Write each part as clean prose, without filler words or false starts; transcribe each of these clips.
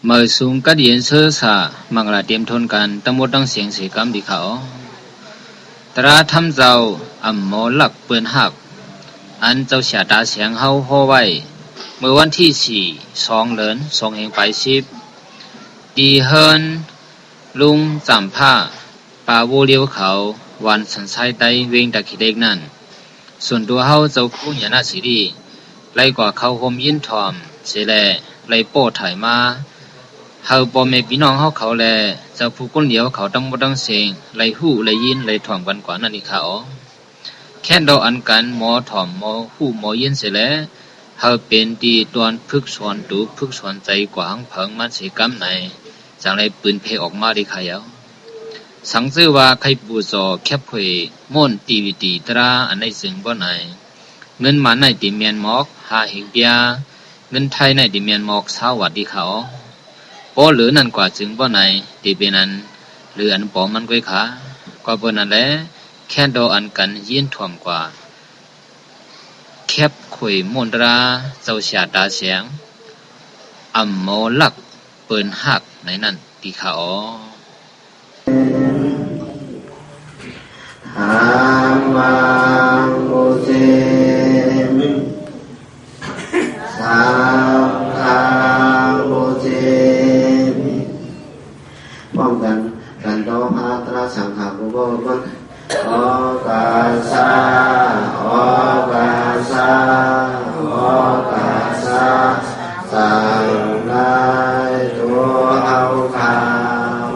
mời xuống các điện sơ xả mặc là tiêm thônกันตั้งหมดตั้งเสียงเสียกรรมดีเขาตราทำเจ้าอ่ำหมอหลักเปืนหักอันเจ้าเสียตาเสียงเฮาโฮไว้เมื่อวันที่4 เดือน2แห่งปลาย10ตีเฮินลุงจำผ้าปาวูเลี้ยวเขาวันสันไซไตเวงตะขีเด็กนั่นส่วนตัวเฮาเจ้าคู่หยานาสิดีไล่กว่าเขาห่มยินทอมเสแลไล่โป้ถ่ายมาเฮาบ่แม่พี่น้องเฮาเขาแลเจ้าผู้คนเหลียวเขาตั้งบ่ตั้งเสียงไล่ฮู้ไล่ยินไล่ถ่อมกันกว่านั่นนี่เขาแค่ดอกอันกันหมอถ่อมหมอฮู้หมอยินเสแลเฮาเป็นตีตวนพึกสวนตูพึกสวนใจกว่าหังเพิงมันสิกำไหนจังไดปืนเพออกมาดิค่ะยาวสังซื้อว่าใครปูจอแคบเผยม่วนตีวิตีตราอันในซึ่งบ่ไหนเงินมาในติเมียนหมอกหาเฮงเปียเงินไทยในติเมียนหมอกสวัสดีเขาปอเหลือนั่นกว่าจึงบ่ไหนติเป็นนั้นหรืออันปอมันก้อยขาก็บ่นั่นแหละแค่ดออันกันยินถ่วมกว่าแคบข่อยมนตราเจ้าชาตาเสียงอำโมลักเปิ้นหักในนั้นติเขาหามังมุเตมิสัพพะมุเตมิป้องกันโตภาตราสังขารบุพเพโอกาสะโอกาสะโอกาสะสังฆายตัวเอาคา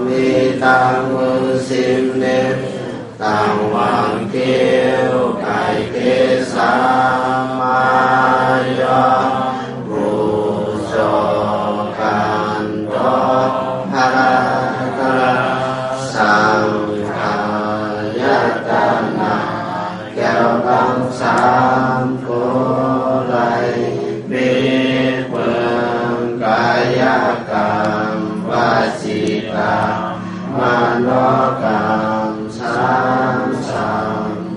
มีตังมือสิมเนตังวังเกียวไก่เกสามายาบุโสกันโตภะระตระสังขายตนะแก้วกังสามโกไลมีเปิงกายกรรมวจีกรรมมโนกรรมสัง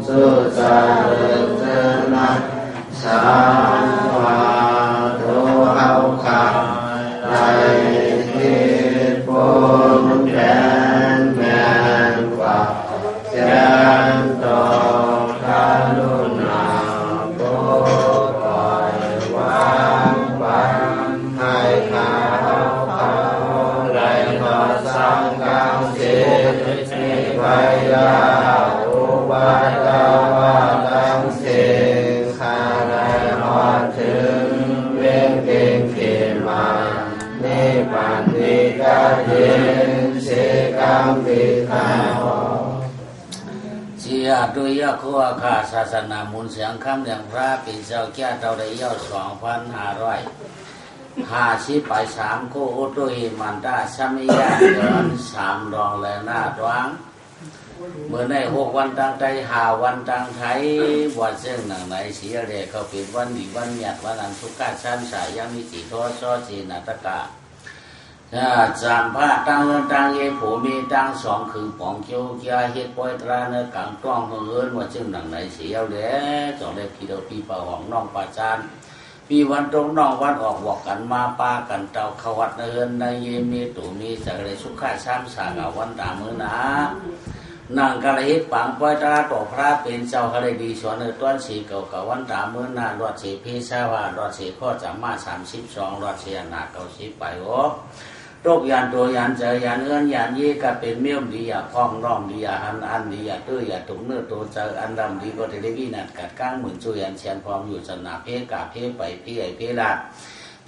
สุจาริตนะสังวาโตเอาคาไลทิปุญแดนแมนกว่าแกนโตกาลุณาโปปล่อยวางปันให้ข้าเขาไลขอสังกังเสนิไวยาอุบายกาวาตังเสขะไลหอดถึงเว้งเก่งเขมานิปันติกาเยเสกัมปิกาเจียดุยะคัวข้าศาสนามูลเสียงคำเลี้ยงพระเป็นเจ้าแก่เต่าได้ย่อ2,550ไป3โคอุตุหิมันตาสมิยะเดือน3ดองแลหน้าตวงเมื่อใน6วันตั้งใจ5วันตั้งไทยวันเส้นหนังไหนเสียเรเขาเป็นวันดีวันหยัดวันอันสุกาชันสายยังมีจิตโทษซ้อจีนาตกะจำพระตั้งเงินตั้งเย่ผู้มีตั้ง2คือปองเกียวเกียเฮ็ดปล่อยตราเนื้อกลางต้องเฮือนว่าจึงหนังไหนเสียเด้จองได้พี่เดาพี่ป่าห้องน้องป่าจานปีวันตรงน้องวันออกบอกกันมาป้ากันเต่าขวัดเฮือนในเยมีตู่มีสักเลยสุขาช้ำสางวันตามือนะนางกะเลยปังปล่อยตราต่อพระเป็นเจ้าฮะเลยดีสวนในต้นสีเก่าวันตามือนะรอดสีพิชาวารอดสีข้อจำมา32รอดสีหนา90ไปโอ้โรคยานตัวยันเจอยันเอื้อนยันยี่ก็เป็นเมี่ยมดีอย่าคล้องร่องดีอย่าหันอันดีอย่าตื้ออย่าถุงเนื้อตัวเจออันดำดีก็จะได้วินัดกัดก้างเหมือนจุยันเชียนพร้อมอยู่สนาเพกาเพไปพี่ไอเพลัด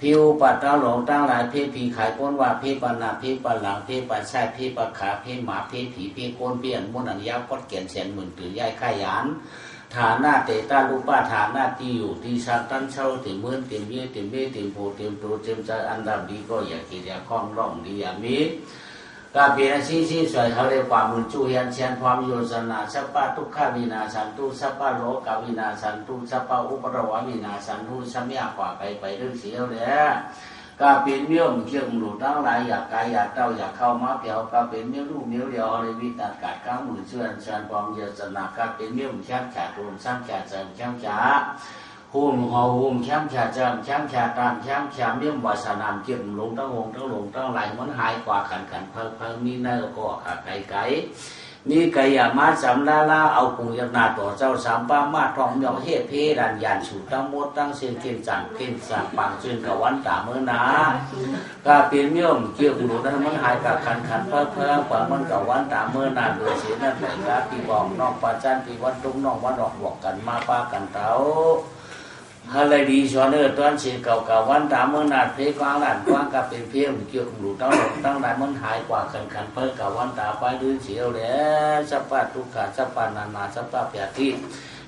พิวปัดเต้าหลงตั้งหลายเพพีขายก้นว่าเพปนาเพปหลังเพปัดใช่เพปขาเพหมาเพผีเพก้นเปี้ยนมุนอันยับก็เกียนเชียนหมื่นตือย่ายข่ายยันฐานะเตต้าลูกป้าฐานะที่อยู่ที่สักตั้งเช่าถึงเมื่อถึงเยี่ยถึงเบี้ยถึงผูถึงตัวถึงใจอันดับดีก็อย่าคิดอย่าคล้องร่องดีอย่ามีกาเปียซีสวยเขาเรียกว่ามุนจุยันเชียนความโยสนาสัพพะทุกขวินาสันตุสัพพะโลกวินาสันตุสัพพะอุปรวะวินาสันตุสัมยากว่าไปเรื่องเสียวเลยก็เป็นเมี่ยมเชื่อมหลุดทั้งหลายอยากกายอยากเต้าอยากเข้ามาเปียวก็เป็นเมี่ยมลูกเมี่ยมเดียวเลยวิตัดกัดก้าวมือเชื่อเชิญความเยสนาก็เป็นเมี่ยมแคบขาดรวมสร้างแก่เสริมแคบขา หุ่มหอหุ่มแชมป์ชาจำแชมป์ชาตามแชมป์ชามเยี่ยมวาสนามเกี่ยมลงตั้งหงตั้งหลงตั้งไหลมันหายกว่าขันเพิ่มมีเนื้อก็ไก่มีไก่ยามาสำลาเอาปุงยานาต่อเจ้าสามป้ามาทองยองเฮเพดันยันสู่ตั้งมดตั้งเสียงเกินจังเกินสังปังจึงกับวันตาเมื่อนาก็เปลี่ยนเมี่ยมเกี่ยวกับหลุดนั้นมันหายกับขันเพิ่มกว่ามันกับวันตาเมื่อนาโดยเสียนั่นแหละก็ปีบอกนอกปัจจันปีวันตุ้งนอกวันดอกบอกกันมาป้ากันเต้าอะไรดีชอนตอนเสียเก่าวันตาเมื่อนาเพลกวางหลานกวางกับเป็นเพียงเกี่ยวกับหลุดตั้งหลายมันหายกว่าขันเพิ่มกับวันตาไปดื้อเสียวแล้วสัพพะทุกขะสัพพะนานาสัพพะเปียติ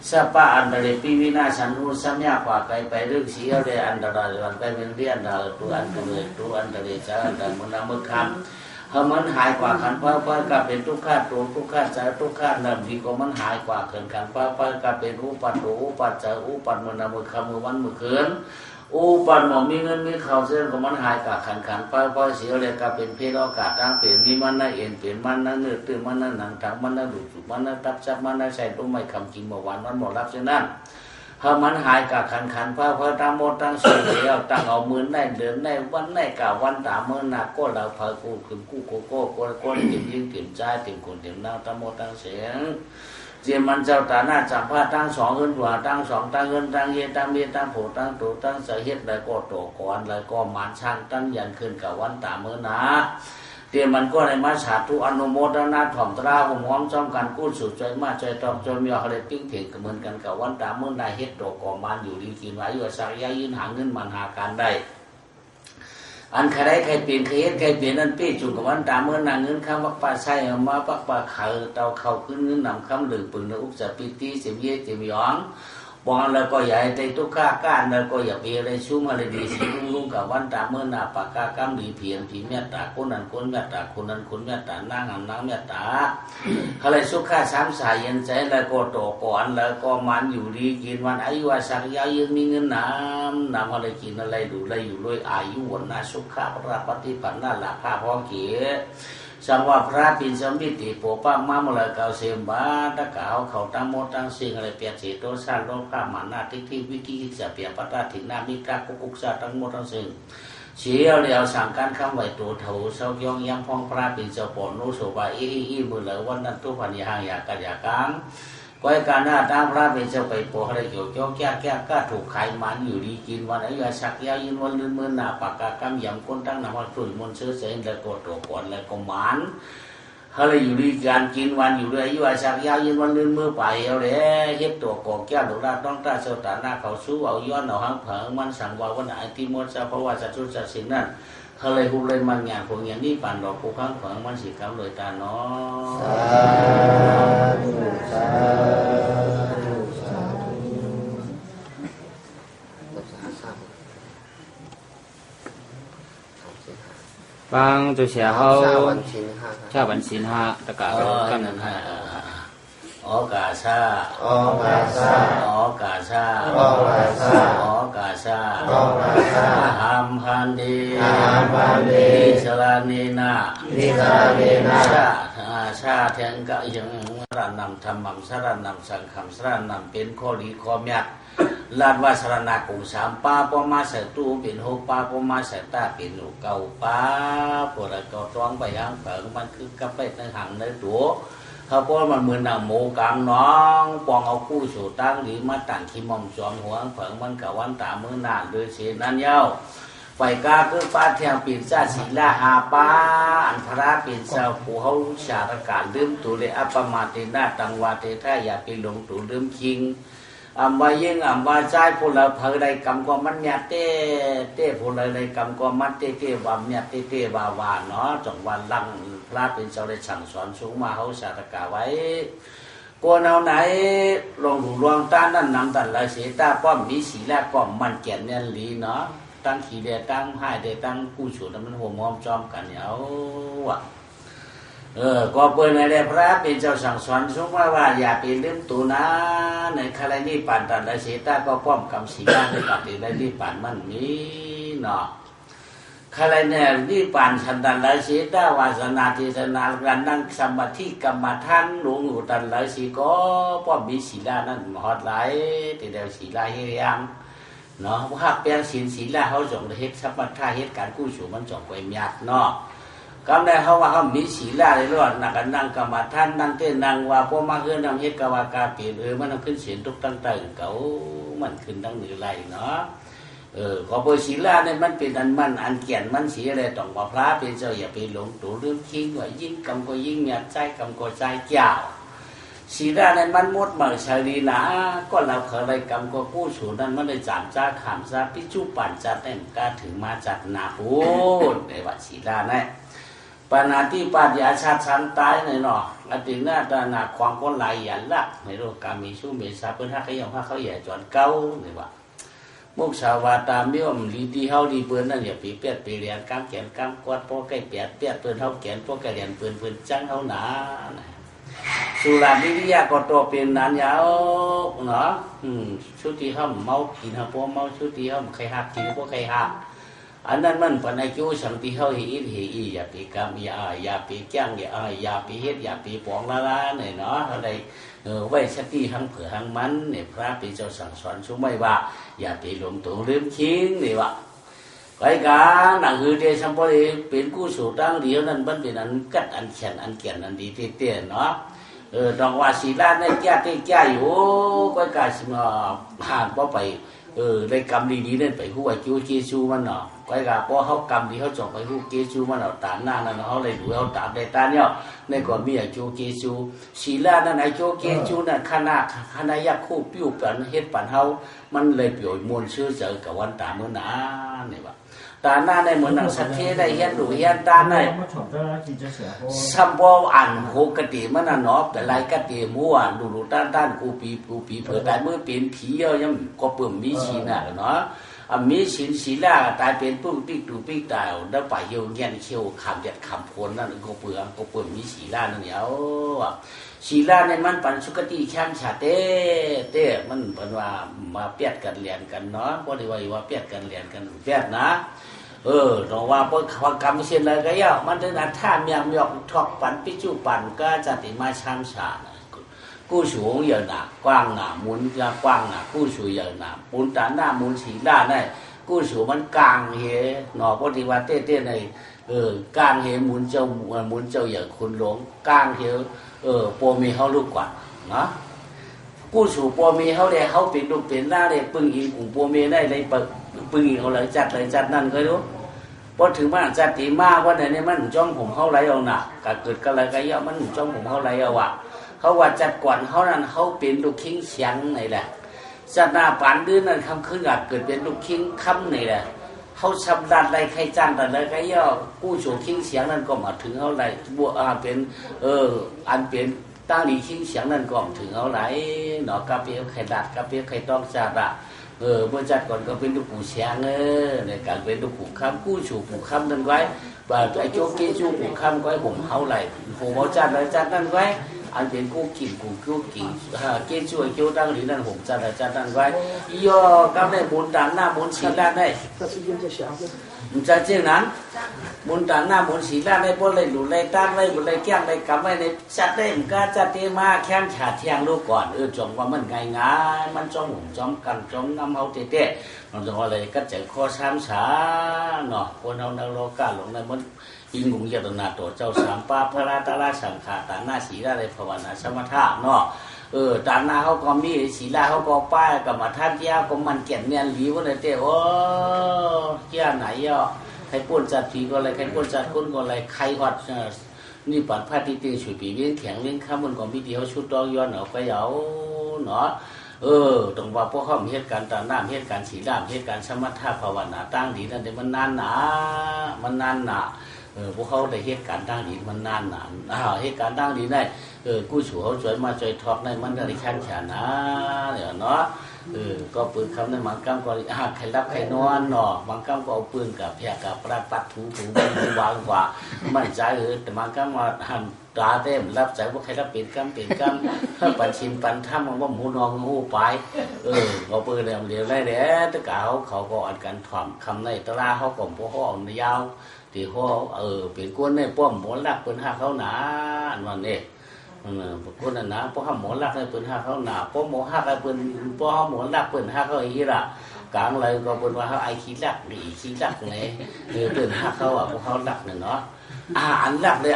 สัพพะอันเดรปีวินาสันนุสัมยากว่าไปเรื่องเสียวเลยอันเดรวันไปเป็นเรียนเดรตัวอันเดรตัวอันเดรจะอันเดรมันนำมือคำมันหายกว่าขันเพิ่มกับเป็นทุกข์ตัวทุกข์ใจทุกข์นั่นดีกว่ามันหายกว่าขันเพิ่มกับเป็นอุปัตโตอุปัจจะอุปัตมันนำมือคำมือวันมือเขินอุปัตหมอมีเงินมีข่าวเส้นของมันหายกับขันเพิ่มเสียเลยกับเป็นเพศโอกาสตั้งเปลี่ยนมีมันน่าเอ็นเปลี่ยนมันน่าเนื้อตื่นมันน่าหนังถังมันน่าดุจุมันน่าตับจับมันน่าใส่ต้มไม่คำกินเมื่อวานมันหมดรับเช่นนั้นมันหายกับขันเพิ่มตั้งหมดตั้งสิ่งเดียวตั้งเอามือได้เดินได้วันได้กับวันตาเมื่อนาก็เราเพิ่มกูขึ้นกู้โก้เต็มยิ่งเต็มใจเต็มคนเต็มนั่งตั้งหมดตั้งเสียงเจียมันเจ้าตาหน้าจับผ้าตั้งสองเงินหัวตั้งสองตั้งเงินตั้งเย็นตั้งเมียตั้งโผตั้งตัวตั้งเสยเฮ็ดแล้วก็โตก่อนแล้วก็มานช่างตั้งยันขึ้นกับวันตาเมื่อนาเตียมันก็ในมาสาธุอนุโมทนาถ่อมตราหอมจ้องกันกู้สุดใจมาใจตอบจนมีอะไรปิ้งเพ่งเหมือนกันกับวันตาเมื่อนาเฮ็ดโตก่อนมันอยู่ดีกินไว้อยู่สักยายืนหาเงินมันหาการได้อันใครได้ใครเปลี่ยนใครเฮ็ดใครเปลี่ยนนั่นเปี้ยจุกกับวันตาเมื่อนางเงินข้ามวักปลาใช่มาปักปลาเข่าเตาเข่าขึ้นเงินนำคำหรือปึงในอุกจะปีตีเสียมเย่เสียมหยองบอลแล้วก็อย่าให้ใจทุกข้าก้านแล้วก็อย่าไปอะไรชุ่มอะไรดีสิลุงกับวันตาเมื่อนาปากกากำดีเพียนผีเมตตาคนนั้นคนเมตตาคนนั้นคนเมตตานั่งอ่ำนั่งเมตตาอะไรสุขข้าช้ำสายเย็นใจแล้วก็โตก่อนแล้วก็มันอยู่ดีกินวันอายุสักยายืนมีเงินนำอะไรกินอะไรดูอะไรอยู่ด้วยอายุวันนาสุขข้าพระปฏิปันนาหลักข้าพ่อเก๋สังวาพระปินสมิติโปป้ามามลเกาเสมบาตะกาวเขาตั้งโมตั้งสิ่งอะไรเปียเจโตสานโลกามานาทิวิกิจะเปียปตาถินามิกากุกษาตั้งโมตั้งสิ่งเชียวเดียวสั่งการคำไหวตัวเถาเสาย่องยังพองพระปินเจ้าปนุโสบาอีมือเหลววันนั้นทุพันยางอยากกัดอยากกังก้อยการหน้าตั้งพระเป็นเจ้าไปโปอะไรเกี่ยวเจ้าแก่ก็ถูกไขมันอยู่ดีกินวันอายุสักยายินวันลืมมือหน้าปากกากำยำคนตั้งนำมาตุ่ยมนเชื้อเส้นแล้วก็ตัวก่อนแล้วก็มันอะไรอยู่ดีการกินวันอยู่ด้วยอายุสักยายินวันลืมมือไปเอาเลยเฮ็ดตัวก่อแก้วหลุดราต้องตาเสตาหน้าเขาสู้เอาย้อนเอาหางเผิงมันสั่งว่าวันไหนที่มดจะเพราะว่าสัตว์สุดสัตว์สิ่งนั้นเขาเลยพูดเลยมันงานพวกอย่างนี้ปั่นดอกกูข้างเผิงมันสิเขาเลยตาเนาะสาธุสาธุสาธุบางตัวเสียเขาชาวันศีลห้าตะกะกันนั่นฮะออกาซาออกาซาออกาซาออกาซาออกาซาออกาซาหัมพันดีหัมพันดีสลานีนาชาแทงกะยังสรนำธรรมังสรนำสังฆังสรนำเป็นข้อดีข้อแม่ลาดว่าสรณะกงสามป้าปมาเสตูเป็นหกป้าปมาเสตาเป็นหกเก่าป้าปวดก็จ้องไปยังเปิงมันคือกับไปในหังในตัวเขาบอกมันเหมือนหนังหมูกามน้องปองเอาคู่สู่ตั้งหรือมาตั้งขี้มอมจอมหัวเผิงมันกับวันตามือนานโดยเสียนั่นเย้าไฟกาคือป้าเทียงปีนซาศีลาอาป้าอันพระปีนเจ้าผู้เขาชาตการลืมตัวเลยอัปมาตินาตังวาเตท่าอย่าไปหลงตัวลืมคิงบายิ่งบาใจพลเผยใดกรรมก็มันเนี่ยเต้พลใดกรรมก็มันเต้ว่าเนี่ยเต้ว่าเนาะจังวันลังพระเป็นเจ้าได้สั่งสอนสูงมาเขาชาตกาไว้กวนเอาไหนลงหูลวงต้านนั่นนำตันเลยเสียตาป้อมมีสีแรกป้อมมันแก่นเนี่ยลีเนาะตั้งขี่เดตั้งให้เดตั้งกู้ฉุดมันหัวมอมจอมกันเนี่ยว่ะก็เปิดในเรื่องพระเป็นเจ้าสั่งสอนสูงว่าอย่าไปลืมตัวนะในคารนี้ปั่นตันเลยเสียตาก็ป้อมกำสีด้านในปฏิได้รีปั่นมันมีเนาะ ใครเนี่ยนี่ปานฉันดันเลยสีดาวาสนาทิศนาการนั่งสมาธิกรรมฐานหลวงอยู่ดันเลยสีก็ป้อมมีศีลานั่นหอดไหลแต่เดียวศีลาเฮียงเนาะว่าเปลี่ยนศีลาเขาจงเฮ็ดสมาธิเฮ็ดการกู้สู่มันจงไปมีดเนาะก็ได้เขาว่าเขามีศีลาในรอดนักการนั่งกรรมฐานนั่งเต้นนั่งว่าพวกมาเฮือนนั่งเฮ็ดกวากาเปลี่ยนมันขึ้นศีลทุกตั้งแต่เก่ามันขึ้นตั้งเหนือไหลเนาะขอเบอร์ศีลาเนี่ยมันเป็นอันเกียนมันสีอะไรต้องว่าพระเป็นเจ้าอย่าไปหลงตัวเรื่องทิ้งว่ายิ่งกรรมก็ยิ่งเมียใจกรรมก็ใจเจ้าศีลาเนี่ยมันมดเหมือนชาลีนะก็เราเคยอะไรกรรมก็กู้สูนั้นมันได้จามจ้าขามจ้าพิจุปั่นจัดเต็มกาถึงมาจัดนาพูดในวัดศีลาเนี่ยปานาที่ปัญญาชาติชั้นตายในเนาะอดีตหน้าตาหนาความก็ไหลหยันละในโลกการมีชู้มีสาเพื่อนฮักขยำฮักเขาใหญ่จวนเก้าในวัดมุกชาวาตามเมี่ยมลีดีเฮาดีเปิ้นนั่นอย่าปีเปียดปีเรียนกำแขนกำกวาดพวกใกล้เปียดเปิ้นเฮาแขนพวกใกล้เรียนเปิ้นจังเฮาหนาสุรานิริยาก็โตเป็นนานยาวเนาะชุดที่เฮาเมากินเฮาพวกเมาชุดที่เฮาใครหักกินพวกใครหักอันนั้นมันปนัยจูสังที่เฮาเฮ็ดอย่าไปกรรมอย่าไปจ้างอย่าไปเฮ็ดอย่าไปปองละเนี่ยเนาะเฮาได้ไว้สติทั้งเผื่อทั้งมันเนี่ยพระเป็นเจ้าสั่งสอนชุ่มไม่ว่าอย่าไปหลงตัวลืมคิงนี่วะไว้กันหนังคือเดชสัมปรีเป็นกู้สู่ตั้งเดียวนั้นมันเป็นอันกัดอันเขียนอันเกียนอันดีเตี้ยเนาะดองว่าศีลาในแก่ที่แก่อยู่ก็กาสิมาผ่านเพราะไปได้กรรมดีๆนั่นไปหัวจูเจจูมันเนาะไว้กันเพราะเขากรรมดีเขาจบไปหัวเจจูมันเอาตาหน้านั่นเขาเลยดูเขาตาได้ตาเนี่ยในก่อนมีไอ้จูเจจูศีลานั่นไอ้จูเจจูนั่นคณะยักษ์คู่ปิ้วปันเฮ็ดปันเขามันเลยเปลี่ยนมวลชื่อเจอกับวันตาเมื่อนาเนี่ยวะตาหน้าในเหมือนหนังสัตว์เทได้เฮ็ดดูเฮ็ดตาในสัมปออ่านโหกติมันน่ะเนาะแต่ไรกติมัวดูต้านกูปีเผื่อตายเมื่อเป็นผียังก็เปิ่มมีชีน่ะเนาะมีศีลาตายเป็นปุ้งปิ๊กดูปิ๊กตายแล้วไปเยี่ยวเงี้ยเขี้ยวคำเด็ดคำโพนนั่นก็เปิ่มมีศีลานั่นเนี่ยศีลาในมันปันสุกติแข้งชาเต้มันเป็นว่ามาเปียดกันเรียนกันเนาะก็ได้ว่าเปียดกันเรียนกันเปียดนะลองว่าพวกความกรรมเช่นไรก็ย่อมันจะนัดท่าเมียมยอกทอกปันปิจุปันก็จะติมาช้ำชากู้สูงเยอะหนากว้างหนามุนจะกว้างหนากู้สูงเยอะหนามุนตาหน้ามุนสีด้านได้กู้สูงมันกลางเฮหนอปฏิวัติเต้ในกลางเฮมุนเจ้าอย่างคุณหลงกลางเฮโปมีเขาลูกกว่านะกู้สูงโปมีเขาได้เขาเป็นลูกเป็นหน้าได้ปึ้งอีกลุ่มโปมีได้เลยปึ้งอีกเขาเลยจัดนั่นก็รู้พอถึงมาจัดตีมาวันไหนเนี่ยมันจ้องผมเขาไรเอาหนักกะเกิดกันอะไรก็เยอะมันจ้องผมเขาไรเอาวะเขาว่าจัดก่อนเขานั้นเขาเป็นลูกคิงเสียงนี่แหละจัดหน้าปานดื้อนั่นคำขึ้นอยากเกิดเป็นลูกคิงคำนี่แหละเขาชำนาญอะไรใครจ้างแต่อะไรก็ย่อกู้โฉคิงเสียงนั่นก็มาถึงเขาไรบัวเป็นอันเป็นตั้งดีคิงเสียงนั่นก็ถึงเขาไรหนอกาเปียไข่ดัดกาเปียไข่ต้องจัดเมื่อจัดก่อนก็เป็นลูกปู่เสียงในการเป็นลูกปู่คำกู้โฉปู่คำนั่นไว้ว่าไอ้โจ๊กเกจูปู่คำก็ให้ผมเขาไรผมเขาจัดอะไรจัดนั่นไว้อันเป็นกู้กิ่งเกจูไอ้โจ๊ตั้งดีนั่นผมจัดนั่นไว้ย่อก็ได้บุญตามหน้าบุญศีลาได้มันจะเช่นนั้นบุญตามหน้าบุญศีลาได้พวกเลยหลุดเลยตั้งเลยบุญเลยแก้งเลยกำไว้ในจัดได้มันก็จัดเตมาแข้งฉาเที่ยงลูกก่อนจงว่ามันง่ายมันจ้องหุ่มจ้องกันจ้องน้ำเอาเตะมันจะว่าอะไรก็จะข้อช้ำช้าเนาะคนเอาในโลกาหลงในมันอิงหุงยตนาตัวเจ้าสามป้าพระราตราสังขาตาหน้าศีลาเลยภาวนาสมถะเนาะตาหน้าเขาก็มีศีลาเขาก็ป้ายกับมาท่านเจ้าก็มันเกียนเนียนหลีวันเตะโอ้เจ้าไหนย่อใครป้วนจัดผีก็อะไรใครป้วนจัดคนก็อะไรใครหอดนี่ปัดผ้าตีตีฉุยปีเลี้ยงแข็งเลี้ยงข้ามมันก็มีเดียวชุดดองย้อนเอาไปเอาเนาะตรงว่าพวกเขาเหตุการณ์ตาหน้าเหตุการณ์ศีลาเหตุการณ์สมถะภาวนาตั้งดีนั่นเดี๋ยวมันนานหนาพวกเขาได้เหตุการณ์ตั้งดีมันนานหนาเหตุการณ์ตั้งดีได้กู้ฉูเขาช่วยมาช่วยทอกได้มันได้ขั้นฉานะเนี่ยเนาะ ก็ปืนคำในบางคำก็ใครรับใครนอนเนาะบางคำก็เอาปืนกับแพรกับปราปัดถูวางกว่ามั่นใจแต่บางคำมาหันตาเต็มรับใจว่าใครรับเป็นกำปันชิมปันถ้ำมันว่าหมูนองหูไปเอาปืนเรียวได้เด้อตะกาวเขาก็อันกันถ่อมคำในตลาเขาก็พวกเขาในยาวที่เขาเป็นก้นในป้อมหมอนรักเป็นหักเขาหนาอันวันนี้ก้นนะป้อมหมอนรักในเป็นหักเขาหนาป้อมหมอนหักในเป็นป้อมหมอนรักเป็นหักเขาอีละกลางเลยก็เป็นว่าเขาไอขี้รักดีขี้รักเนี่ยเป็นหักเขาพวกเขารักเนาะอันรักเลย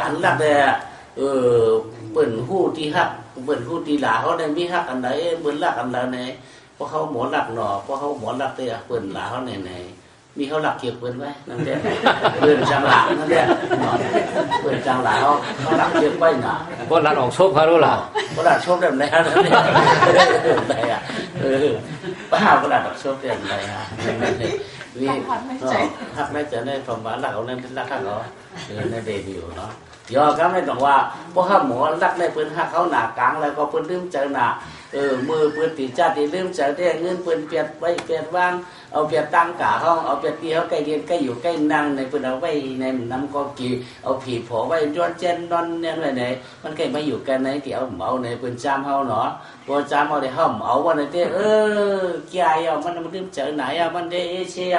เป็นหู้ที่หักเป็นหู้ที่หลาเขาได้มีหักอันไหนเป็นรักอันไหนเนี่ยพวกเขาหมอนรักเนาะพวกเขาหมอนรักเนี่ยเป็นหลาเขาเนี่ยมีเขาหลักเก็บเงินไว้นั่นแหละเงินจังหลานั่นแหละเงินจังหลาเขาหลักเก็บไว้หนาเพราะหลักออกโชคเขารู้ล่ะเพราะหลักโชคแบบไหนฮะนั่นแหละไหนอ่ะป้าเพราะหลักโชคแบบไหนฮะนี่หักไม่เจอในความหวานหลักเอาเงินเป็นหลักเขาในเดบิวเนาะย่อก็ไม่ต้องว่าเพราะข้าหมอรักในปืนหักเขาหนากลางแล้วก็ปืนลืมเจอหนามือปืนตีจัดตีลืมเจอได้เงินปืนเปลี่ยนไว้เปลี่ยนว่างเอาเปลี่ยนตั้งกะห้องเอาเปลี่ยนตีเขาใกล้เรียนใกล้อยู่ใกล้นั่งในปืนเอาไว้ในน้ำก็กี่เอาผีผอไว้ย้อนเจนนอนเนี่ยไหนมันใกล้มาอยู่กันไหนที่เอาในปืนจามเขาเนาะพอจามเอาได้ห้อมเอาวันไหนเต้เกี่ยมันลืมเจอไหนมันได้เชี่ย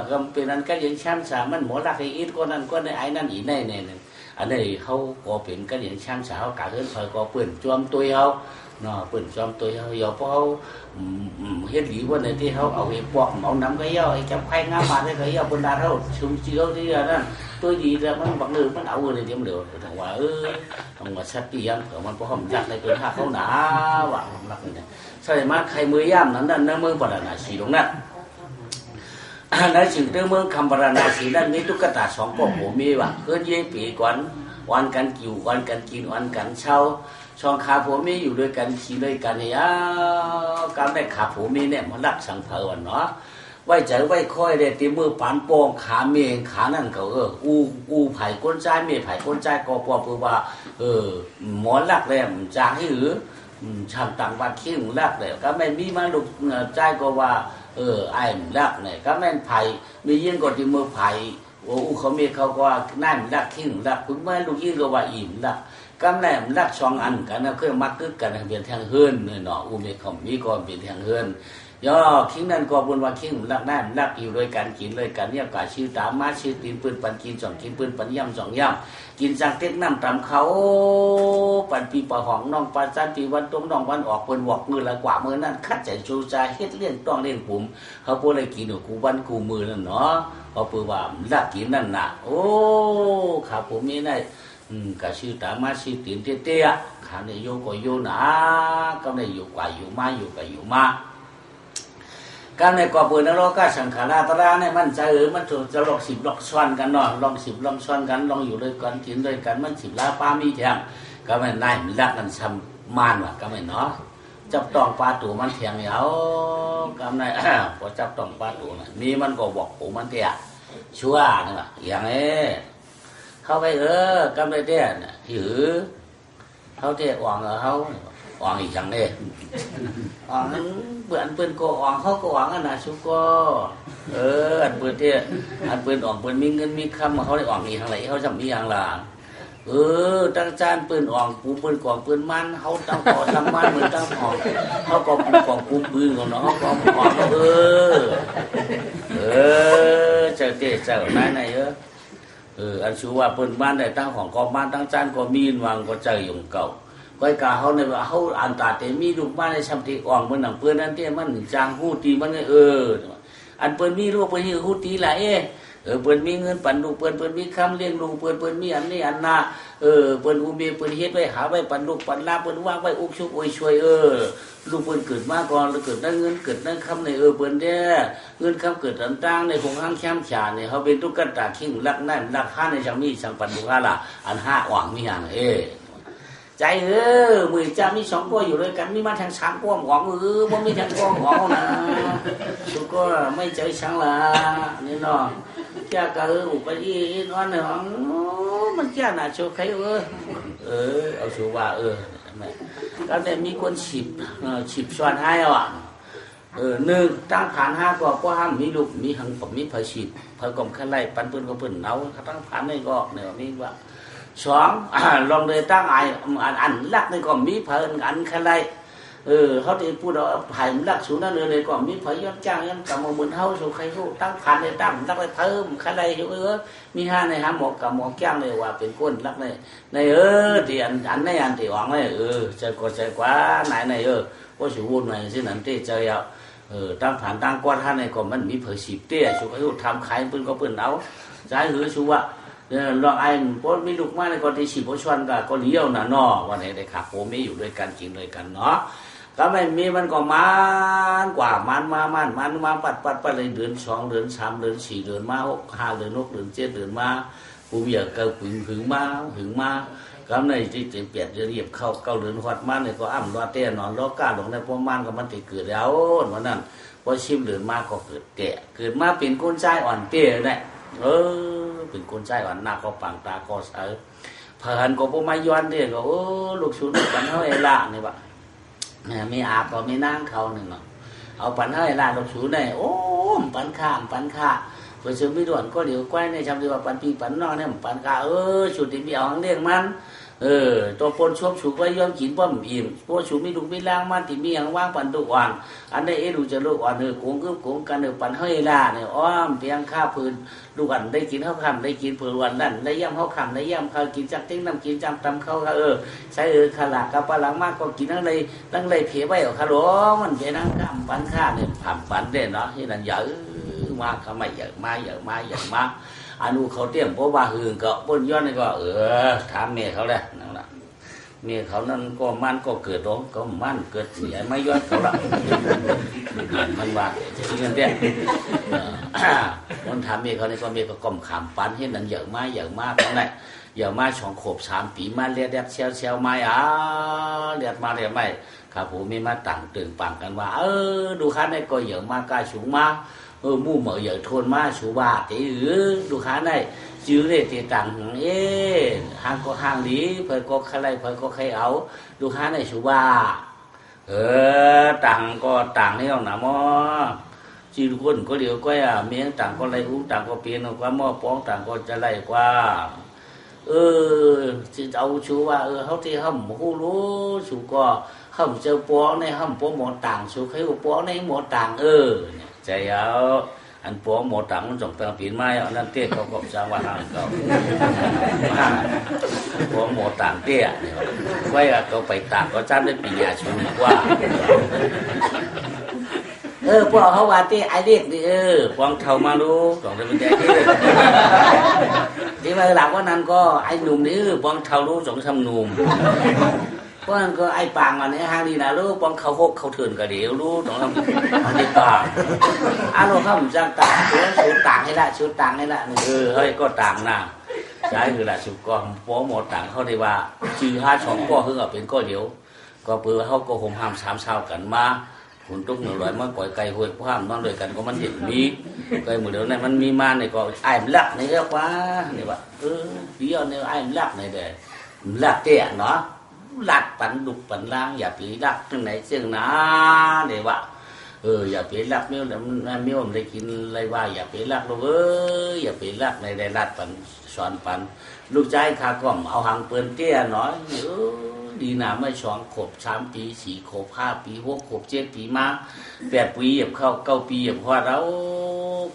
ก็เป็นนั้นก็ยังช้ำสามันหมอรักไอ้อีทก็นั่นก็ในไอ้นั่นอีในอันนี้เขาก็เป็นก็ยังช้ำสาเขากะเฮิร์นคอยก็เปิ่นจอมตัวเขาเนาะเปิ่นจอมตัวเขาอย่าเพราะเขาเฮ็ดหลีว่าในที่เขาเอาไอ้ปอกเอาน้ำก็ย่อไอ้จับไข่งามาได้ก็ย่อบนดาเขาชุ่มเชื้อที่นั่นตัวดีแล้วมันบังเอิญมันเอาในเดียมเดียวถึงว่าต้องว่าชัดเจนเผื่อมันเพราะเขารักในตัวท่าเขาหนาว่ารักนี่ใช่ไหมใครมือย่ำนั้นมือปราณาสีตรงนั้นในสิ่งที่เมืองคำปราณาสีนั้นมีตุ๊กตาสองปอกผมมีว่าเกิดยี่ปีก่อนวันกันกิ่ววันกันกินวันกันเช่าช่องขาผมมีอยู่ด้วยกันขี่ด้วยกันเนี่ยการได้ขาผมมีเนี่ยมันรักสังเผวันเนาะไว้ใจไว้ค่อยได้ตีมือปานโป่งขาเมียงขานั่นเขาอูไผ่ก้นใจเมียไผ่ก้นใจก็ปอปือว่าหมอนรักเลยจางให้หรือช่างต่างวันขี้หงรักเลยก็ไม่มีมาลุกใจก็ว่าไอ้รักเนี่ยก็แม่นไผ่มียิ่งกว่าที่มือไผ่เขามีเขาก็นั่นรักขี้หงรักคุณแม่ลูกยิ่งก็ว่าอิ่มรักก็แม่รักสองอันกันนะเคยมักกึกกันเปลี่ยนแทงเฮือนเนาะมีเขามีก็เปลี่ยนแทงเฮือนย่อคิงนั่นก็บนว่าคิงรักนั่นรักอยู่ด้วยกันกินด้วยกันเนี่ยกะชื่อตามมาชื่อตีนปืนปันกินสองกินปืนปันย่ำสองย่ำกินจังเต็กน้ำตามเขาปันปีปะหองน้องปาจันปีวันต้มน้องวันออกเปิ้นวอกมือละกว่ามือนั่นคัดใจชูใจเฮ็ดเลี้ยงต้องเลี้ยงปุ่มเขาพูดอะไรกินกูวันกูมือนั่นเนาะเขาพูดว่ารักกินนั่นน่ะโอ้ขาผมนี่ได้กะชื่อตามมาชื่อตีนเตี้ยๆขาเนี่ยโยก็โยนะก็เนี่ยอยู่กว่าอยู่มาอยู่กับอยู่มาการในกอบปืนนรกก็สังขารตระเนี่ยมันจะมันถูกจะลอง10ลองซ้อนกันเนาะลอง10ลองซ้อนกันลองอยู่ด้วยกันกินด้วยกันมัน10ลาป้ามีแถมก็ไม่ได้มันรักกันซ้ำมันว่ะก็ไม่เนาะจับต้องปลาตู่มันเถียงเหยาก็ไม่พอจับต้องปลาตู่นี่มันก็บอกปู่มันเตี้ยชั่วนี่ว่ะอย่างนี้เข้าไปก็ไม่เตี้ยหือเขาเตี้ยหวังเขาหวังอีกอย่างนี้หวังนั้นเปื่อนปืนก็หวังเขาก็หวังอันน่ะชุกก็อันปืนเตี้ยอันปืนหวังปืนมีเงินมีคำมาเขาได้หวังอีกอย่างไรเขาจะมีอย่างละตั้งจานปืนอ่องปูปืนกล่องปืนมันเขาตั้งก่อทำมันเหมือนตั้งอ่องเขาก็ปูกล่องปูปืนของน้องเขาก็อ่องเจ้าเตี้ยเจ้านายอันชูว่าปืนบ้านได้ตั้งของกองบ้านตั้งจานก็มีนวางก็เจออยู่เก่าก้อยกาเขาในว่าเขาอันตาเตมีลูกบ้านในชัมตีอ่องมันหนังปืนนั่นเตี้ยมันจางหูตีมันอันปืนมีลูกปืนที่หูตีไหลเปิ้นมีเงินปันลูกเปิ้นมีคำเลี้ยงลูกเปิ้นมีอันนี้อันน่ะเปิ้นอุเบเปิ้นเฮ็ดไว้หาไว้ปันลูกปันลาเปิ้นวางไว้อุกชุกอวยช่วยลูกเปิ้นเกิดมาก่อนแล้วเกิดได้เงินเกิดได้คำในเปิ้นเด้เงินคำเกิดต่างๆในของห้างแคมฉาเนี่ยเขาเป็นตุ๊กตาขิงรักนั่นรักข้าในจังมีสังปันบุคล่ะอัน5หวังมีอย่างใจมือจ้ามี2ตัวอยู่ด้วยกันมีมาทาง3ตัวหวังบ่มีทางตัวหวังนะสุก็ไม่ใจช่างละนี่เนาะแก่ก็ไปอีนอนเนี่ยมันแก่น่ะโชว์ใครเอาชูว่าแม่ก็แต่มีคนฉีบช้อนให้อ่ะ หนึ่งตั้งผ่านห้าก็ห้ามมีลูกมีหังผมมีเผยฉีดเผยกลมขั้นไล่ปันปืนก็ปืนเอาตั้งผ่านในก็เนี่ยมีว่าสองลองเลยตั้งอันลักในก็มีเผยอันขั้นไล่เขาที่พูดเอาไผ่ลักสูนั่นเลยก็มีเผยย้อนจ้างย้อนกับมือเท้าสู่ใครสู้ตั้งผ่านในตั้งลักไปเพิ่มขั้นไล่อยู่มีห้าในห้าหมอกกับหมอกแก้งเลยว่าเป็นก้นลักในที่อันในอันที่หวังเลยใจก็ใจกว่าไหนก็สูวุ่นหน่อยสินั่นที่ใจเอาตั้งผ่านตั้งก้อนท่านในก็มันมีเผยสีเตี้ยชูเขาทำขายปืนก็ปืนเอาใจหือชูว่าลองไอ้พวกมีลูกมาในก็ที่ฉีดพวกชวนก็เลี้ยวน่ะนอวันไหนได้ขับโอไม่อยู่ด้วยกันกินด้วยกันเนาะก็ไม่มีมันก็มันกว่ามันมาปัดเลยเดือน2เดือน3เดือน4เดือนมา6 5เดือน6เดือน7เดือนมาผู้เบียร์ก็หึงมาก็ในที่เปลี่ยนจะเรียบเข้าเก้าเดือนหอดมาเนี่ยก็อ้ำรอเต้นอนรอก้าลงในพวกมันก็มันติดเกิดแล้ววันนั้นพอชิมเดือนมาก็เกิดแก่เกิดมาเป็นคนใจอ่อนเตี้ยเนี่ยเป็นคนใจอ่อนหน้าก็ปังตาก็เสือเพิ่นก็พวกมาย้อนเด้ก็ลูกชุนปันเฮาไอ้ละนี่บ่มีอาบก็มีนางเขาหนึ่งเนาะเอาปันเฮาไอ้ละลูกชุนเนี่ยปันข้าเพื่อซื้อไม่ด่วนก็เดี๋ยวก้อยในจำดีว่าปันปีปันนอกเนี่ยปันข้าชุดที่มีเอาเลี้ยงมันตัวปนชวบฉุกไว้ย้อมกินป้อมอิ่มพวกฉุกมีลูกมีล่างมันที่มีอย่างว่างปันตุกอ่อนอันนี้ดูจะลูกอ่อนโกงโกงกันปันเฮยล่าเนี่ยอ้อมเพียงข้าพื้นลูกอ่อนได้กินข้าวคำได้กินเผือวันนั่นได้ย่ำข้าวคำได้ย่ำข้าวกินจักติ้งน้ำกินจำตำข้าวใช้ขลากกับปลาหลังมากก็กินทั้งเลยเพียไว้เอาขลุ่มมันเป็นนั่งกำปันข้าเนี่ยผ่านปันเด่นเนาะที่นั่นเยอะมากก็ไม่เยอะมาอนุเขาเตรียมเพราะว่าหืนก็บนย้อนนี่ก็ถามเมียเขาเลยนั่นแหละเมียเขานั่นก็มันก็เกิดร้องก็มันเกิดเสียไม่ย้อนเขาละมันว่าจริงๆเนี่ยมันถามเมียเขานี่ก็เมียก็ก้มขามปันให้นั่นเยอะมากตรงไหนเยอะมาก2 ขวบ 3 ปีมาเรียดเชียวไม่เรียดไม่ครับผมมีมาต่างตึงปังกันว่าดูคันนี่ก็เยอะมากกล้าสูงมากมู่เหมยทนมาชูบาตีดูขาในจื้อเลยตีตังห่างก็ห่างดีเพื่อก็ใครเพื่อก็ใครเอาดูขาในชูบาตังก็ตังนี่เอาหนาหม้อจีทุกคนก็เดี๋ยวก็เมียงตังก็ไรอุ้งตังก็เปลี่ยนกว่าหม้อป้องตังก็จะไรกว่าจะเอาชูว่าเขาที่ห้ำหูรู้ชูก็ห้ำเจ้าป้องในห้ำป้องหมดตังชูใครก็ป้องในหมดตังใจเอาอันป้องหมดตังมันจงเป็นปีนไม้อันนั้นเตี้ยเขาก็จะว่าทางเขาป้องหมดตังเตี้ยไว้ก็ไปตังก็จ้าได้ปียาชูกว่าพวกเขาว่าเตี้ยไอเด็กนี่ป้องเท่ามาดูจงเป็นแก่ที่มาหลังว่านั้นก็ไอหนุ่มนี่ป้องเท่ารู้จงทำหนุ่มเพราะนั่นก็ไอ้ปางอันนี้ห้างดีนะรู้ป้องเขาหกเขาเถื่อนกระเดี๋ยวรู้ต้องทำอันนี้ปางเราเข้าผมจ้างต่างชุดต่างให้ละชุดต่างให้ละเฮ้ยก็ต่างนะใช่คือละชุดก็ป้องหมดต่างเขาได้ว่าจือ5 2ก็คือเป็นก็เดี๋ยวก็เพื่อเขาก็ห่มห้าม3 เช้ากันมาหุ่นตุ๊กหนึ่งร้อยมาก่อยไก่หวยห้ามนอนด้วยกันก็มันเห็นมีไก่หมดเดี๋ยวนั้นมันมีมาเนี่ยก็ไอ้ลักนี่เรียกว่าเนี่ยว่าเดี๋ยวเนี่ยไอ้ลักนี่เด้ลักเตี้ยเนาะลัดปันดุปันล่างอย่าปีลักทั้งไหนเสียงนะเดี๋ยวว่าอย่าปีลักเมี่ยวมันได้กินอะไรว่าอย่าปีลักลูกอย่าปีลักในได้ลัดปันสอนปันลูกใจข้าก็เอาหางเปิลเตี้ยเนาะดีหนาไม่2 ขวบ 3 ปี 4 ขวบ 5 ปี6 ขวบ 7 ปีมา8 ปีเหยียบเข้า9 ปีเหยียบพอเรา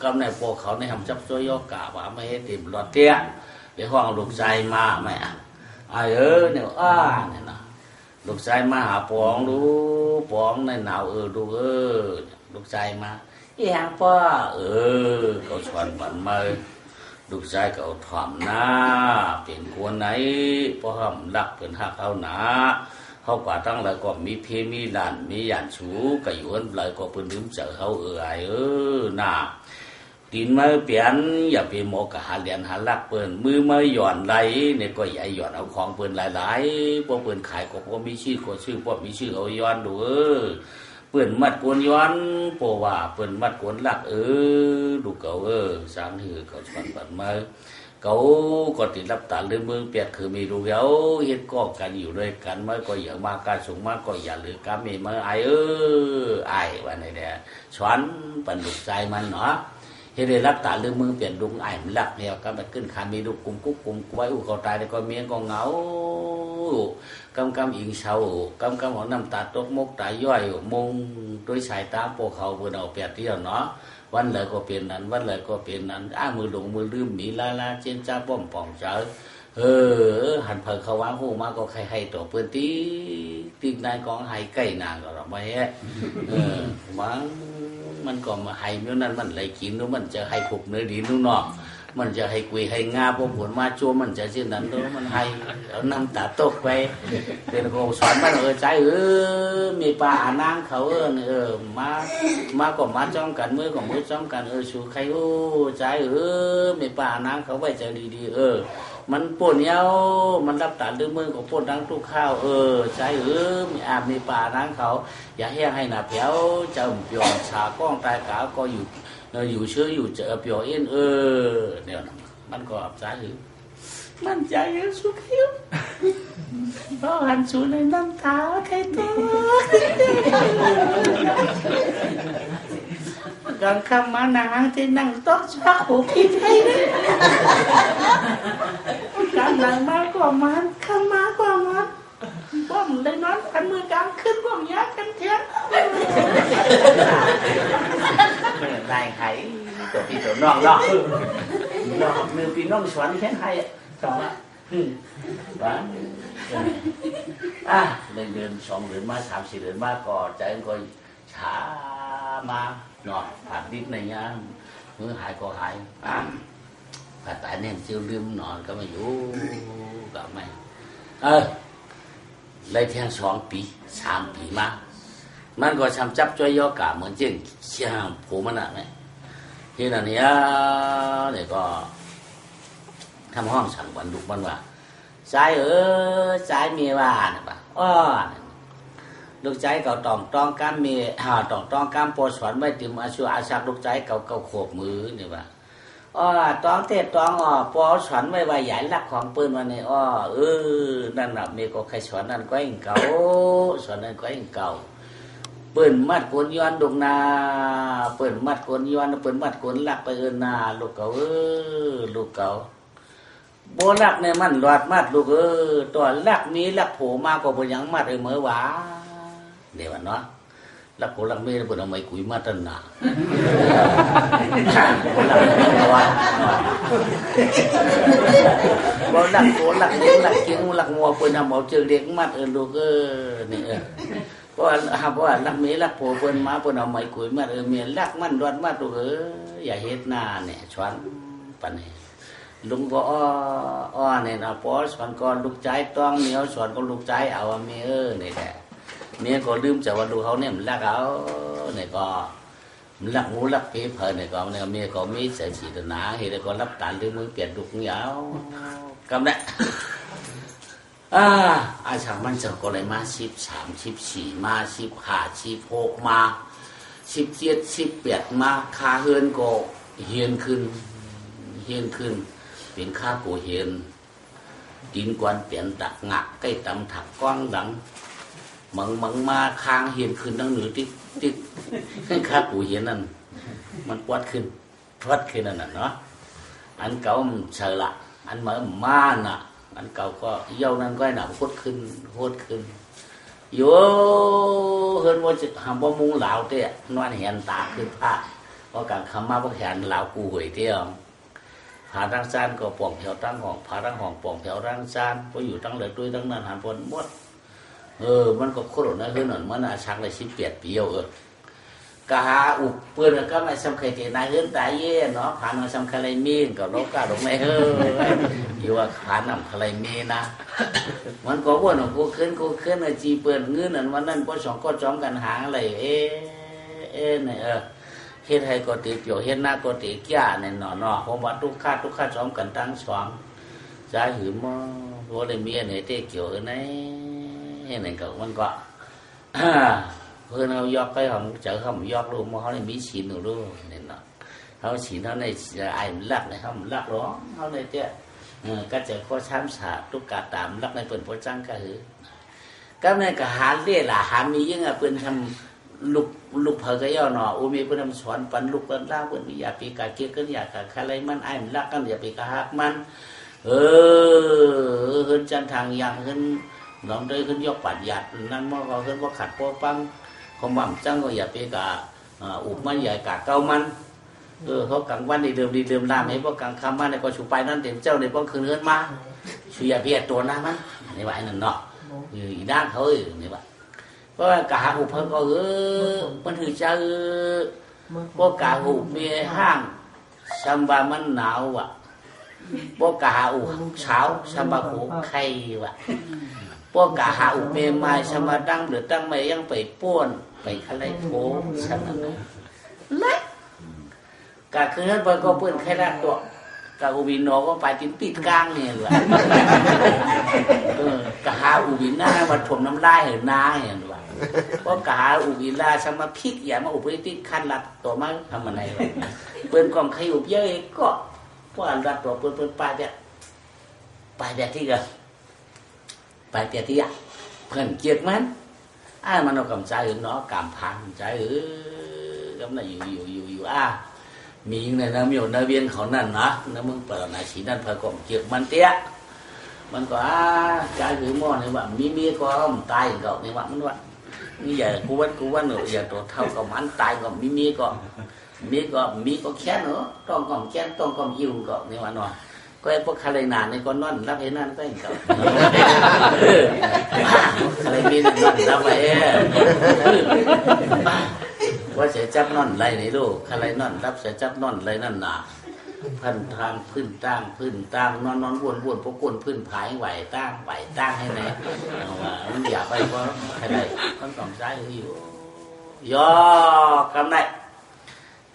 กำในพวกเขาในหำจับโซยกะว่าไม่ให้เต็มรอดเตี้ยไปห้องลูกใจมาไหมเนี่ยเนี่ยนะลูกชายมาหาปองดูปองในหนาวดูลูกชายมาอย่างป้าเขาชวนบันมาลูกชายเขาถ่อมหน้าเป็นคนไหนป้อมรักเป็นหักเอาหนาเขากว่าตั้งแล้วก็มีเพมีหลานมีหยาดชูกระยวนเลยก็เป็นลืมเจอเขาน่าดินมาเปลี่ยนอย่าไปหมกหาเหรียญหาลักเปิ้นมือมาหย่อนไหลเนี่ยก็ใหญ่หย่อนเอาของเปิ้นหลายๆพวกเปิ้นขายก็พวกมีชื่อก็ชื่อพวกมีชื่อเอาย้อนดูปื ปืนมัดกวนย้อนโปว่าปืนมัดกวนหลักดูเก่าสางหือเขาสอนปันมาเขาก็ติดรับตาเรื่องเมืองเปียกคือมีดูเยาเฮ็ดก็กันอยู่ด้วยกันมาก็อย่ามาการสูงมากก็อย่าหรือกามีมาไอไอวันนี้เนี่ยสอนปันดุใจมันเนาะเฮ็ดได้รับตาเรื่องเมืองเปลี่ยนดุงไอมันหลักแล้วก็มันขึ้นขามีดูกุมกุ๊กกุมไว้อุเขาตายแล้วก็เมียก็เหงากำอิงเศร้ากำหัวน้ำตาตกมกตายย่อยมงด้วยสายตาโปเขาเพื่อนเอาเปียเที่ยวเนาะวันเลยก็เป็นนั้นวันเลยก็เป็นนั้นมือหลงมือลืมหมีลาเจนจ้าป้อมป่องเจอหันเผยเขาว่าหูมาก็ใครให้ตัวเพื่อนตีนายกองให้ใกล้นางก็หรอกไม่ฮะมันก็มาให้เมื่อนั้นมันเลยกินนู้มันจะให้ผูกเนื้อดีนู้นเนาะมันจะให้กุยให้งาพวกผลมาโจมันจะเช่นนั้นด้วยมันให้เอาน้ำตาตกไปเป็นคนสอนมันใจมีป่านางเขามาก็มาจ้องกันมือก็มือจ้องกันชูใครใจมีป่านางเขาไว้ใจดีมันปวดเนี้ยมันรับตาด้วยมือของปวดดังทุกข้าวใจมีมีป่านางเขาอย่าแห้งให้หนาแผวจะหย่อนฉาก้องตายขาก็อยู่เชื่ออยู่เจอเปียวเอ็นเนี่ยมันก็อับใจอยู่มันใจสุขิวเพราะหันสูในน้ำตาใครตัวกังคำมานางที่นั่งโต๊ะชักหูคิดให้การหลังมากกว่ามันคำมากกว่ามันป้อมเลยนอนพันมือกลางขึ้นป้อมยักกันเทียนได้ไข่ตัวพี่ตัวน้องเนาะมือพี่น้องสวนแค่ไข่สองบ้านเดือน2 เดือนมา3-4 เดือนมาก็ใจก็ช้ามาเนาะผ่านดิบในนี้มือหายก็หายผ่าตายเนี่ยเจียวลืมนอนก็ไม่อยู่ก็ไม่เลยแทง2 ปี3 ปีมามันก็ทำจับจ้อยย่อกะเหมือนเจ้งเชี่ยผมมันไหมที่นั่นเนี่ยก็ทำห้องสั่งวันดุมันว่าใจใจเมียว่าเนี่ยป่ะลูกใจเก่าต้องการเมียต้องการปวดสวนไม่ติมอาชัวอาชักลูกใจเก่าโขบมือเนี่ยป่ะต้องเตะต้องปอสวนไม่ว่าใหญ่ลักของปืนวันนี้นั่นน่ะมีก็ใครสวนนั่นก็เองเก่าสวนนั่นก็เองเก่าปืนมัดกวนย้อนดงนาปืนมัดกวนย้อนปืนมัดกวนลักไปนาลูกเก่าลูกเก่าโบลักในมันหลอดมัดลูกตัวลักมีลักโผมาก็เป็นยังมัดเมื่อวาเดี๋ยวเนาะลักโผลักเมย์เป็นเอาไม้กุยมาตั้งนานโบลักโผลักเด็กลักเกี้ยงลักงัวเป็นเอาหมอเจอเด็กมัดลูกนี่เพราะว่าลักเมย์ลักโผเป็นมาเป็นเอาไม้กุยมัดเมียลักมันหลอดมัดลูกอย่าเฮ็ดหน้าเนี่ยชวนปันเนี่ยลุงก็เนี่ยนะพอสอนก็ลูกใจต้องเหนียวสอนก็ลูกใจเอาเมียนี่แหละเมียก็ลืมจะว่าดูเขาเนี่ยมันรักเอาเนี่ยก็มันรักงูรักผีเพลินเนี่ยก็เนี่ยเมียก็มีเสียสีตนาเห็นแล้วก็รับตาด้วยมือเปลี่ยนดุกเหนียวกำเนี่ยอาช่างมันจะก็เลยมา13 14มา15 16มา17 18มาคาเฮือนก็เฮียนขึ้นเป็นข้ากูเห็นดินกวนเปลี่ยนตักงักใกล้ตำถักก้อนหลังมังมาค้างเห็นขึ้นตั้งหนือติ๊กข้ากูเห็นนั่นมันปวดขึ้นนั่นเนาะอันเก่าเฉลละอันมาน่ะอันเก่าก็เยี่ยวนั่นก็หนาโคตรขึ้นโย่เฮิรนว่าจะทำบ่มุงเหลาเตี้ยนวลเห็นตาขึ้นผ้าเพราะการคำมาเพราะเห็นเหลากูหวยเตี้ยผารังซานก็ป่องแถวตั้งห้องผารังห้องป่องแถวรังซานก็อยู่ตั้งเลยด้วยตั้งนั้นหันพนหมดมันก็โคตรนะคือหน่อยมันชักเลย18 ปีกะหาอุบเปื้อนก็ไม่สำคัญที่นายเฮือนตายเย่เนาะผ่านมาสำคัญอะไรมีนกับโลกาดอกไม้อยู่ว่าผ่านนำอะไรมีนะมันก็ว่าหนูกูขึ้นจีเปื้อนเงินนั่นวันนั้นพอสองก็จ้องกันหาอะไรเนี่ยเฮ็ดให้ก็ติเปียวเฮ็ดหน้าก็ติแก่เนี่ยเนาะเพราะว่าทุกข้าจ้องกันตั้งสองใจหืมว่าเลยมีอันไหนเตะเกี่ยวไหนนี่ก็มันก็ เพื่อนเอายอกcái hòm chở hòm yอกluôn mà họ này mỹ xỉn rồi luôn nên nó họ xỉn nó này ai lắc này không lắc đó họ này chứ các trẻ có tham xả tất cả tạm lắc này phần phổ trăng cả hứ các này cả hán đây là hán mi nhưng mà phần thầm lục hở cái do nó ôm mi phần thầm xoắn phần lục phần lao phần bị giả bị cả kia cái giả cả khai lấy man ai lắc cái giả bị cả hạt man hơn chân thằng yang hơnน้องได้ขึ้นยกปัดหยัดนั่นมันก็ขึ้นว่าขัดพวกปังเขาหม่ำจังก็อย่าไปกะอุบมันใหญ่กะเก้ามันเขากลางวันดีเดิมลามให้พวกกลางค่ำมันในก็ชูไปนั่นเต็มเจ้าในพวกคืนเงินมาชูอย่าเพียตัวน้ามันในวันนั้นเนาะอยู่ด้านเขาอยู่ในวันเพราะกะอุบเขาก็มันถือเจ้าพวกกะอุบมีห้างซัมบามันหนาวอ่ะพวกกะอุบเช้าซัมบาหูไข่ว่ะพวกกะหาอุเมมายสมาดังหรือตั้งไม่ยังไปป้วนไปอะไรโผฉันนั่นเล็กกะคือนั้นพอก็เปิ้นแค่ละตัวกะอุบินโนก็ไปติดกลางเนี่ยแหละกะหาอุบินหน้ามาถมน้ำลายเห็นนาเห็นว่าพวกกะหาอุบินลาสมาพิกอย่ามาอุปติคันลัดตัวมาทำอะไรวะเปิ้นกองใครอุบเยอะก็ว่าลัดตัวเปิ้นไปเด็ดที่กันไปเตียที่อ่ะเพื่อนเกียดมันมันเอากำใจnó cảm phánใจกำไรอยู่มีเนี่ยนะมีอยู่ในเวียนเขานั่นนะแล้วมึงเปิดไหนสีนั่นเพื่อกลมเกียดมันเตี้ยมันก็ใจหรือมอเนี่ยว่ามีก็มันตายก็เนี่ยว่ามันว่านี่อย่ากูว่าหนูอย่าตัวเท่ากับมันตายก็มีก็แค่เนาะต้องก่อมแค่ต้องก่อมยิวก็เนี่ยว่าเนาะก็ไอ้พวกคาเลนานนี่ก็นอนรับเห็นนั่นก็เห็นเขาคาเลมีนอนรับไปว่าเสียจับนอนไรนี่ลูกคาเลนอนรับเสียจับนอนไรนั่นน่ะพันทางพื้นตั้งนอนวนพวกกวนพื้นผายไหวตั้งให้ไหนว่ามันอย่าไปเพราะอะไรมันต้องใช้อยู่ย่อกำไร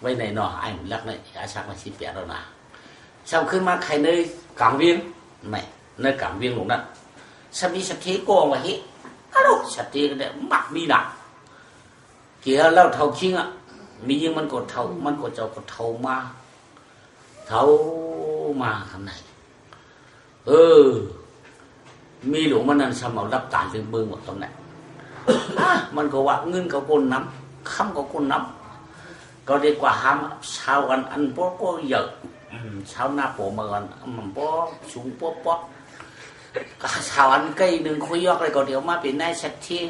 ไว้ในหน่อไอ้รักในอาชักมาชี้เปียแล้วนะsau khi mà khai nơi cảng viên này nơi cảng viên lúc đó sao đi sạch thế cô mà hết alo sạch thế cái mặt mi nặng kia lâu thầu chiên ạ mi nhưngมันก็จะก็thầu mà thằng này mi lúcมันนั่นสมองรับตาลืมมือหมดตรงไหนมันก็ว่าเงินก็คนน้ำคำก็คนน้ำก็ดีกว่าห้ามชาวอันพวกก็เยอะชาวนาปูมาก่อนมันป๊อกสูงป๊อกชาวอันใกล้หนึ่งคุยยอกเลยก็เดี๋ยวมาเป็นนายสักที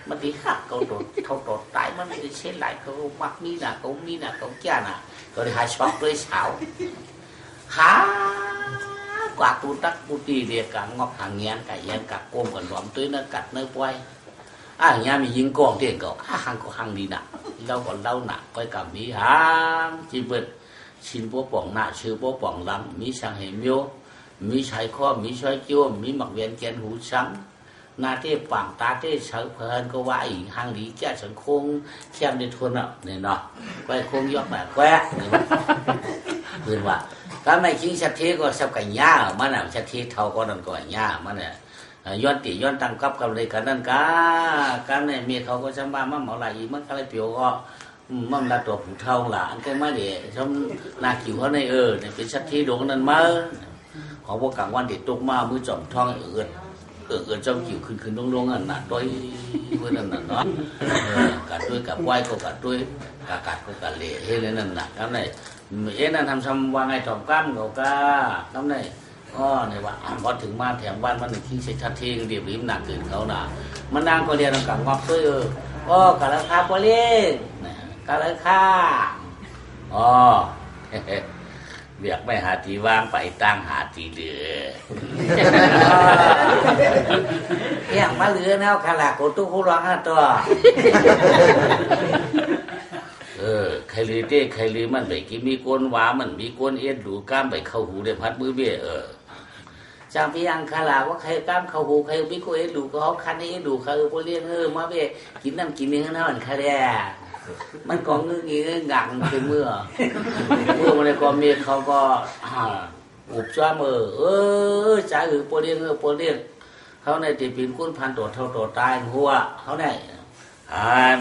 มันดีหักเขาโดดเท่าโดดตายมันไม่ได้เช่นไรเขามักมีน่ะเขาแก่น่ะก็ได้หาช็อกด้วยสาวหากว่าตูตักปูตีเรียกกันงอกหางเงี้ยไก่เงี้ยกัดโกมกันหลอมตื้อเนื้อกัดเนื้อปอยเงี้ยมียิงกองเตียงก็หางดีน่ะเราก็เล่าหนักไปกับมีหางจีบชินพวกป่องหน้าชื่อพวกป่องลำมีสังเหมียวมีชายข้อมีช้อยจิ้วมีหมักเวียนแกนหูช้ำนาเทปังตาเทเฉยเพลินก็ว่าอีกหางดีแก่สังคงแค่ในทุนอ่ะเนี่ยเนาะไปคงยกแบบแกะเนี่ยเพื่อนว่าก็ไม่คิดชัดเทก็สับไก่ย่ามันอ่ะชัดเทเท่าก็นั่นก็ย่ามันเนี่ยย้อนตีย้อนตั้งกับเลยกันนั่นการเนี่ยเมียเขาก็จำบ้ามั่งเหมาไหลมันอะไรเปียวก็มั่งละตัวผู้เท่าหลานก็ไม่เดี๋ยวชมนาคิวเขาในเนี่ยเป็นชัดที่ดวงนั้นมาของพวกกลางวันติดตุกมามือจอมท้องจอมคิวขึ้นลงอันน่ะด้วยเพื่อนนั่นน่ะเนาะกัดด้วยกับไหวก็กัดด้วยกัดก็กัดเละเฮ้ยนั่นน่ะครับเนี่ยนั่นทำซ้ำว่าไงจอมกล้ามเขาก็ครับเนี่ยเนี่ยว่าพอถึงมาแถมบ้านมันหนึ่งที่ใช้ชัดที่เรียบริมหนักเกินเขาน่ะมันนางก็เรียนกับงอบด้วยกะละคาก็เล่นกะละคาเรียกไม่หาตีว่างไปตั้งหาตีเหลืออย่างมาเหลือแนวขลักโกตุคุรังตัวใครลือเต้ใครลือมันไปกินมีก้นว้ามันมีก้นเอ็ดดูก้ามไปเข้าหูเดี๋ยวพัดมือเบี้ยจางพี่ยังขลาว่าใครก้ามเข้าหูใครมีก้นเอ็ดดูก็เขาคันเอ็ดดูเขาพวกเลี้ยงมาเบี้ยกินน้ำกินเนื้อหน้ามันคาแดมันก็งึกงี้งังคือเมื่อมันเลยก็มีเขาก็อุบจ้ามือจ่ายพวกเลี้ยงเขาในตีปีนกุ้นพันตัวเท่าตัวตายหัวเขาใน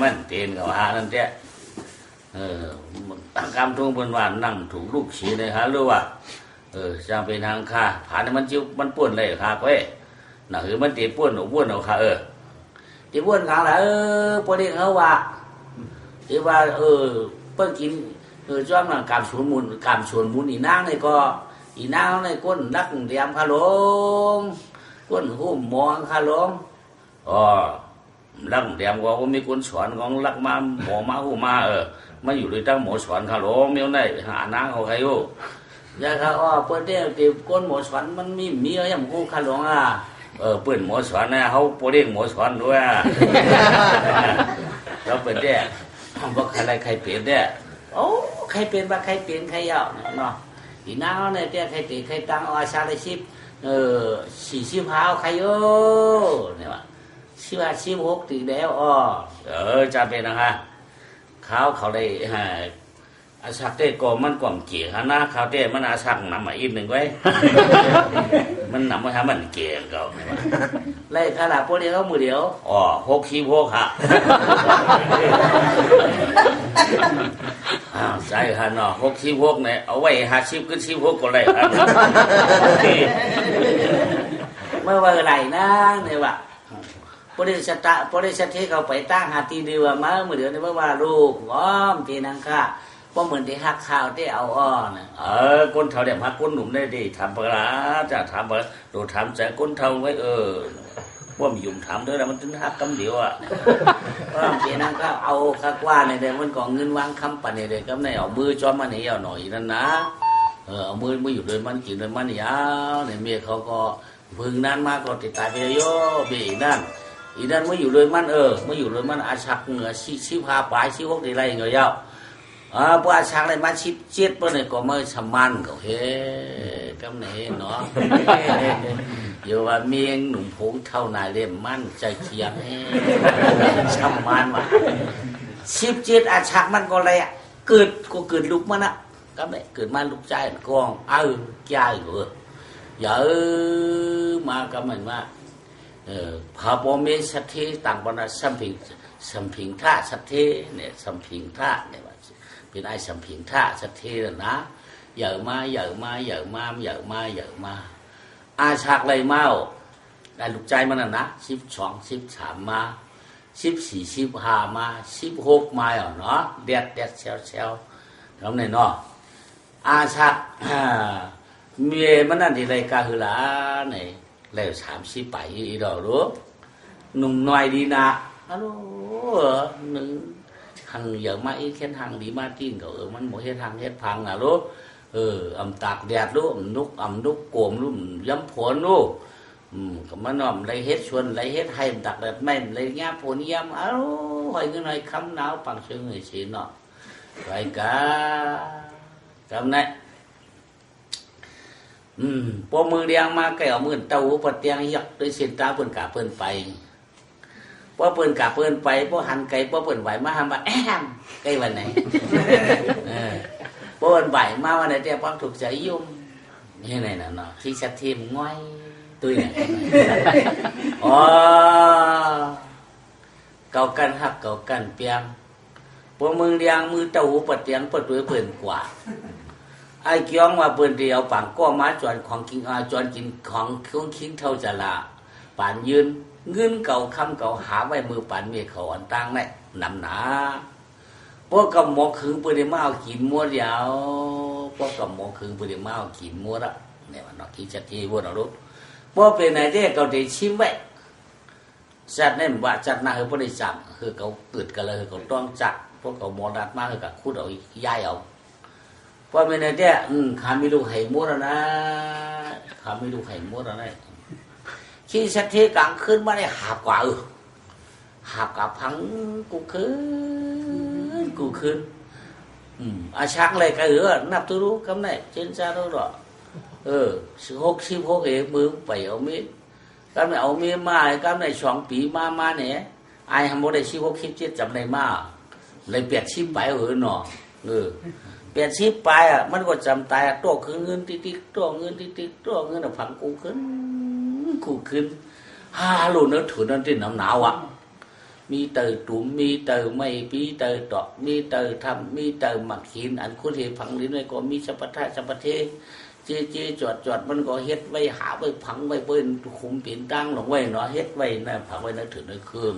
มันเตียนกับนั่นเจ้ตั้งกรรมทุ่งบนว่านั่งถูกลูกฉีเลยฮะรู้ว่าจะเป็นทางค่าผ่านมันจิ้วมันป่วนเลยค่ะเว้ยน่ะคือมันตีป่วนหนูป่วนเอาค่ะตีป่วนครั้งละพอดีเขาว่าที่ว่าเพิ่งกินจ้อมน่ะกามชวนมุนอีนางนี่ก็อีนางในก้นรักเดียมคาลงก้นหุ้มมองคาลงรักเดียมก็มีก้นสอนของรักมาหมอมาหูมามาอยู่ด้วยตั้งหมอสอนคาลงเมียวได้หานางเขาใครอยู่ยาเขาเปิดเด้ตีก้นหมอสอนมันมีอย่างหูคาลงเปิดหมอสอนนะเขาโปรเด้งหมอสอนด้วยแล้วเปิดเด้บอกใครเปลี่ยนเด้โอ้ใครเปลี่ยนบ้าใครเปลี่ยนใครเอาเนาะอีน้าเนี่ยเจ้าใครตีใครตั้งอาชาได้40 หาวใครเนี่ยว่า16ตีแล้วจะเป็นนะคะเขาได้อาชักเต้ก็มันกล่อมเกี่ยฮะนะเขาเต้มันอาชักนำมาอีกหนึ่งไว้ มันนำมาทำมันเกี่ยเขาเนี่ยว่าไล่ขนาดพวกเดียวมือเดียว66 ฮะใช่ฮะเนาะ66เนี่ยเอาไว้50ขึ้น16ก็เลยฮะเมื่อวันไหนนะเนี่ยว่าพอได้สติเขาไปตั้งหาตีเดียวมาเมื่อเดือนนี้เมื่อว่าลูกอ้อมตีนังค่ะเพราะเหมือนที่หักข้าวที่เอาเนี่ยก้นเท่าเดียบหักก้นหนุ่มได้ดีทำปลาจะทำปลาดูทำใจก้นเท่าไว้ว่ามียุ่มทำด้วยนะมันถึงหักกำเดียวว่าตีนังก็เอาข้ากว่าเนี่ยเดี๋ยวมันก่อเงินวางคำปั่นเนี่ยเดี๋ยวก็ในเอามือจอมมันนี่เอาหน่อยนั่นนะเอามืออยู่เลยมันกินเลยมันยาวเนี่ยเมียเขาก็พึ่งนั้นมากก็ติดตายไปเยอะเบี้ยอีนั่นไม่อยู่เลยมันไม่อยู่เลยมันอาชักเหนือชิพาปลาย16ได้ไรเงี้ยาวพวกอาชักอะไรมา17เปิ้ลเนี่ยก็ไม่สมันก็เฮ้กำเนิดเนาะอยู่ว่าเมียงหนุ่มผงเท่านายเล่มมันใจเคียงสมันว่ะ17อาชักมันก็อะไรเกิดลูกมันอ่ะก็ไม่เกิดมาลูกใจกองใจอยู่อย่ามาก็เหมือนว่าพระบรมสัทธิต่างบรรดาสัมพิงท่าสัทธิเนี่ยสัมพิงท่าเนี่ยว่าเป็นไอ้สัมพิงท่าสัทธินะเยอะมาอาชากเลยมาได้ลูกใจมันนะ12 13มา14 15มา16มาเนาะเด็ดเซลแล้วเนี่ยเนาะอาชากเมียมันนั่นที่ไรกาหือละเนี่ยแล้ว30ไปอีดอกรู้หนุ่มน้อยดีนะฮัลโหลหนึ่งหังเยอะมาอีแค่ทางดีมาติ้งก็มันหมดเฮ็ดทางเฮ็ดพังนะรู้อำตากแดดรู้อำนุกโกมรู้ย้ำผลรู้ก็มันน้อมไรเฮ็ดชวนไรเฮ็ดให้ตักแดดแม่นไรเงี้ยผลย้ำหอยขึ้นหน่อยคำหนาวปังเชิงเงยสีเนาะไรกะจำได้พอมือเลี้ยงมาแกเอามือเต้าปะเตียงยักด้วยเส้นตาเปิ้นกะเปิ้นไปพอเปิ้นกะเปิ้นไปพอหันไก่พอเปิ้นไหวมาหำว่าแอมไก่วันไหนพอเปิ้นไหวมาวันไหนแต่ความถูกใจยุ่มนี่ไหนน่ะเนาะที่ชัดเทียมง่อยตุ้ยเนี่ยเก่ากันฮักเก่ากันเปียงพอมือเลี้ยงมือเต้าปะเตียงปะตัวเปิ้นกว่าไอ้เกี้ยงว่าเปิ้นเดียวปังก็มาจวนของกินจวนกินของเครื่องคิงเท่าจะละปานยืนเงินเก่าคำเก่าหาไว้มือปานเมียเขาอันตั้งเนี่ยนำหนาพวกกำหมอคืนเปิ้นได้มาเอากินมัวเดียวพวกกำหมอคืนเปิ้นได้มาเอากินมัวละเนี่ยมันคิดจะทีบ่เนาะลูกบ่เป็นไหนเด้เขาได้ชิมไว้จัดเนี่ยว่าจัดหน้าคือบ่ได้จับคือเขาเกิดกันเลยเขาต้องจัดพวกเขาหมอดัดมาคือกับคุดเอาย้ายเอาว่าเป็นไงเนี่ยขามีลูกไห่มดนะขามีลูกไห่มดนะขี้สัตย์กลางคืนมาได้หาบกว่าหาบกับพังกูคืนอาชักเลยก็นับตัวรู้คำไหนเช่นจ้ารู้หรอ16 มือไปเอามีก็ไม่เอามีมาก็ไม่2 ปีมาเนี่ยไอ้ทำโมได้16 17จำได้มาเลยเปลี่ยนชิมไปหนอเปลี่ยนชีพไปมันก็จำตายตัวคืนเงินติ๊กตัวเงินติ๊กตัวเงินผังกูขึ้น5 โลเนื้อถือนั่นที่หนาว มีเตอตุ่มมีเตอไม่ปีเตอตอกมีเตอทำมีเตอหมักหินอันคุณเห็นผังลิ้นไว้ก็มีสัพพะสัพพะเทเจ๊จอดมันก็เฮ็ดไว้หาไว้ผังไว้เปิ้นคุมเปลี่ยนตั้งลงไว้เนาะเฮ็ดไว้น่ะผังไว้น่ะถึงในเครื่อง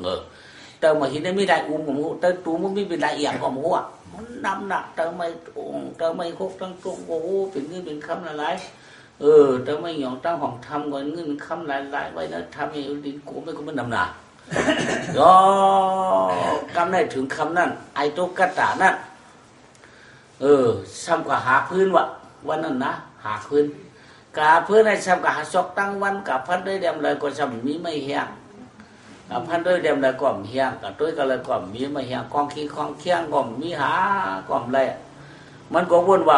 เตอมาหินได้ไม่ได้อุ้มผมเตอตุ่มมันมีเป็นละเอียดก็หัวมันนำหนักเตอไม่คกตั้งตรงโอ้เป็นเงินเป็นคำละหลายเตอไม่หยองตั้งห้องทำก่อนเงินคำหลายไว้นะทำให้ดินกูไม่ก็มันนำหนักก็กำได้ถึงคำนั้นไอโตกตานั่นซ้ำกับหาพื้นวันนั้นนะหาพื้นกาพื้นในซ้ำกับหาซอกตั้งวันกับพันด้วยเดียมเลยก็ซ้ำมีไม่แห้งกับพันด้วยเดียมเลยก็มีแห้งกับด้วยก็เลยก็มีไม่แห้งกองขี้กองเคียงก็มีหาก็อะไรมันก็วนว่า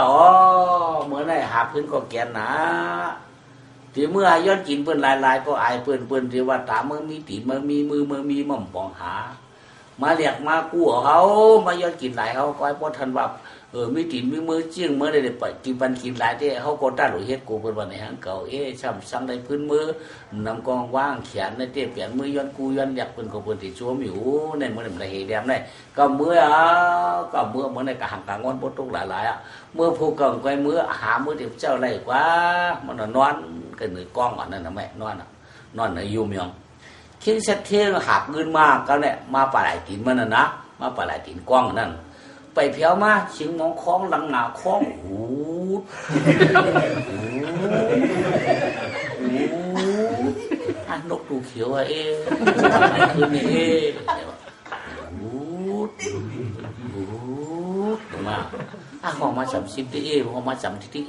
เมื่อไหร่หาพื้นก็แก่นนะที่เมื่อย้อนกินเปิ้นลายก็อายเปิ้นที่ว่าตาเมื่อมีตีเมื่อมีมือเมื่อมีม่อมปองหามาเรียกมากู้เขามาย้อนกินหลายเขาก็ไอ้พอทันว่ามีตีมีมือเจียงเมื่อได้ไปกินบันกินหลายที่เขาก็ต้านหลุดเฮ็ดกูเปิ้นวันในหางเก่าช้ำสั่งในพื้นมือนำกองว่างเขียนในเตี้ยเปลี่ยนมือย้อนกูย้อนอยากเปิ้นก็เปิ้นที่ชัวอยู่ในเมื่อได้เฮ็ดแดมได้ก็เมื่อในกะหังกะงอนบ่ตกหลายเมื่อผู้กองก้อยมือหามือเดี๋ยวเจ้าไรกว่ามันนอนcái người con ở đây là mẹ nó là yêu miệng khi xét thế hạp ngân mà cái này mà phải lại tiền mà nó mà phải lại tiền conนั่นไปเพียวมาชิงมองคล้องลังหนาคล้องนกตูเขียวคืนนี้มาพอมาจับซิปที่พอมาจับที่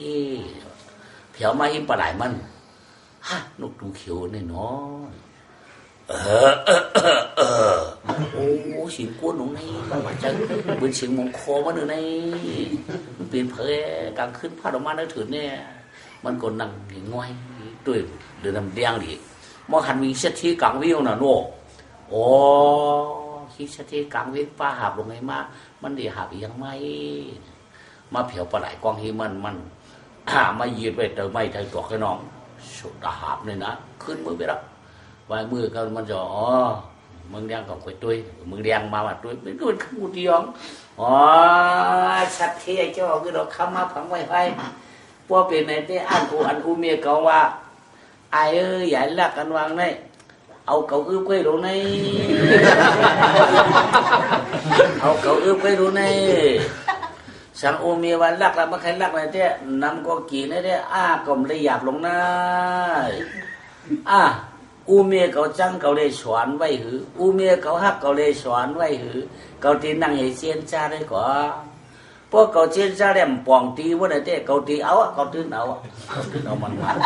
เพียวมาหิมปลาไหลมันนกตูเขียวนี่เนาะโอ้เสียงกวนหนูนี่มันจะเป็นเสียงมงคลมันอยู่ในเปลี่ยนเพลกลางคืนพาดออกมาได้ถึงเนี่ยมันก็นั่งง่อยตัวเดินนำแดงดิมองหันมีเสถีกลางวิวน่ะโน่โอ้คิดเสถีกลางวิวป้าหาบลงไงมามันดีหาบยังไม่มาเพียวปลาไหลกองที่มันมายืดไปเติมไม่ไทยตัวแค่น้องสุดหาบเลยนะขึ้นมือไปแล้ววายมือก็มันจะมึงแดงกับก๋วยตุ้ยมึงแดงมาตุ้ยไม่รู้ขมุดยองชัดเท่เจ้าคือเราคำมาผังไว้ให้พวกเป็นในที่อันอูเมียเขาว่าไอ้ใหญ่ลักกันวางในเอาเก่าอื้อไว้ดูในเอาเก่าอื้อไว้ดูในสังอูเมียวันลักแล้วมาใครลักในที่นำก็กี่ในที่ก็ไม่หยาบลงนะอูเมียเขาจังเขาได้สอนไว้หืออูเมียเขาฮักเขาได้สอนไว้หือเขาตีนั่งให้เชียนชาได้ก่อพวกเขาเชียนชาได้ปองตีว่าได้เขาตีเอาเขาตื่นเอามันหัน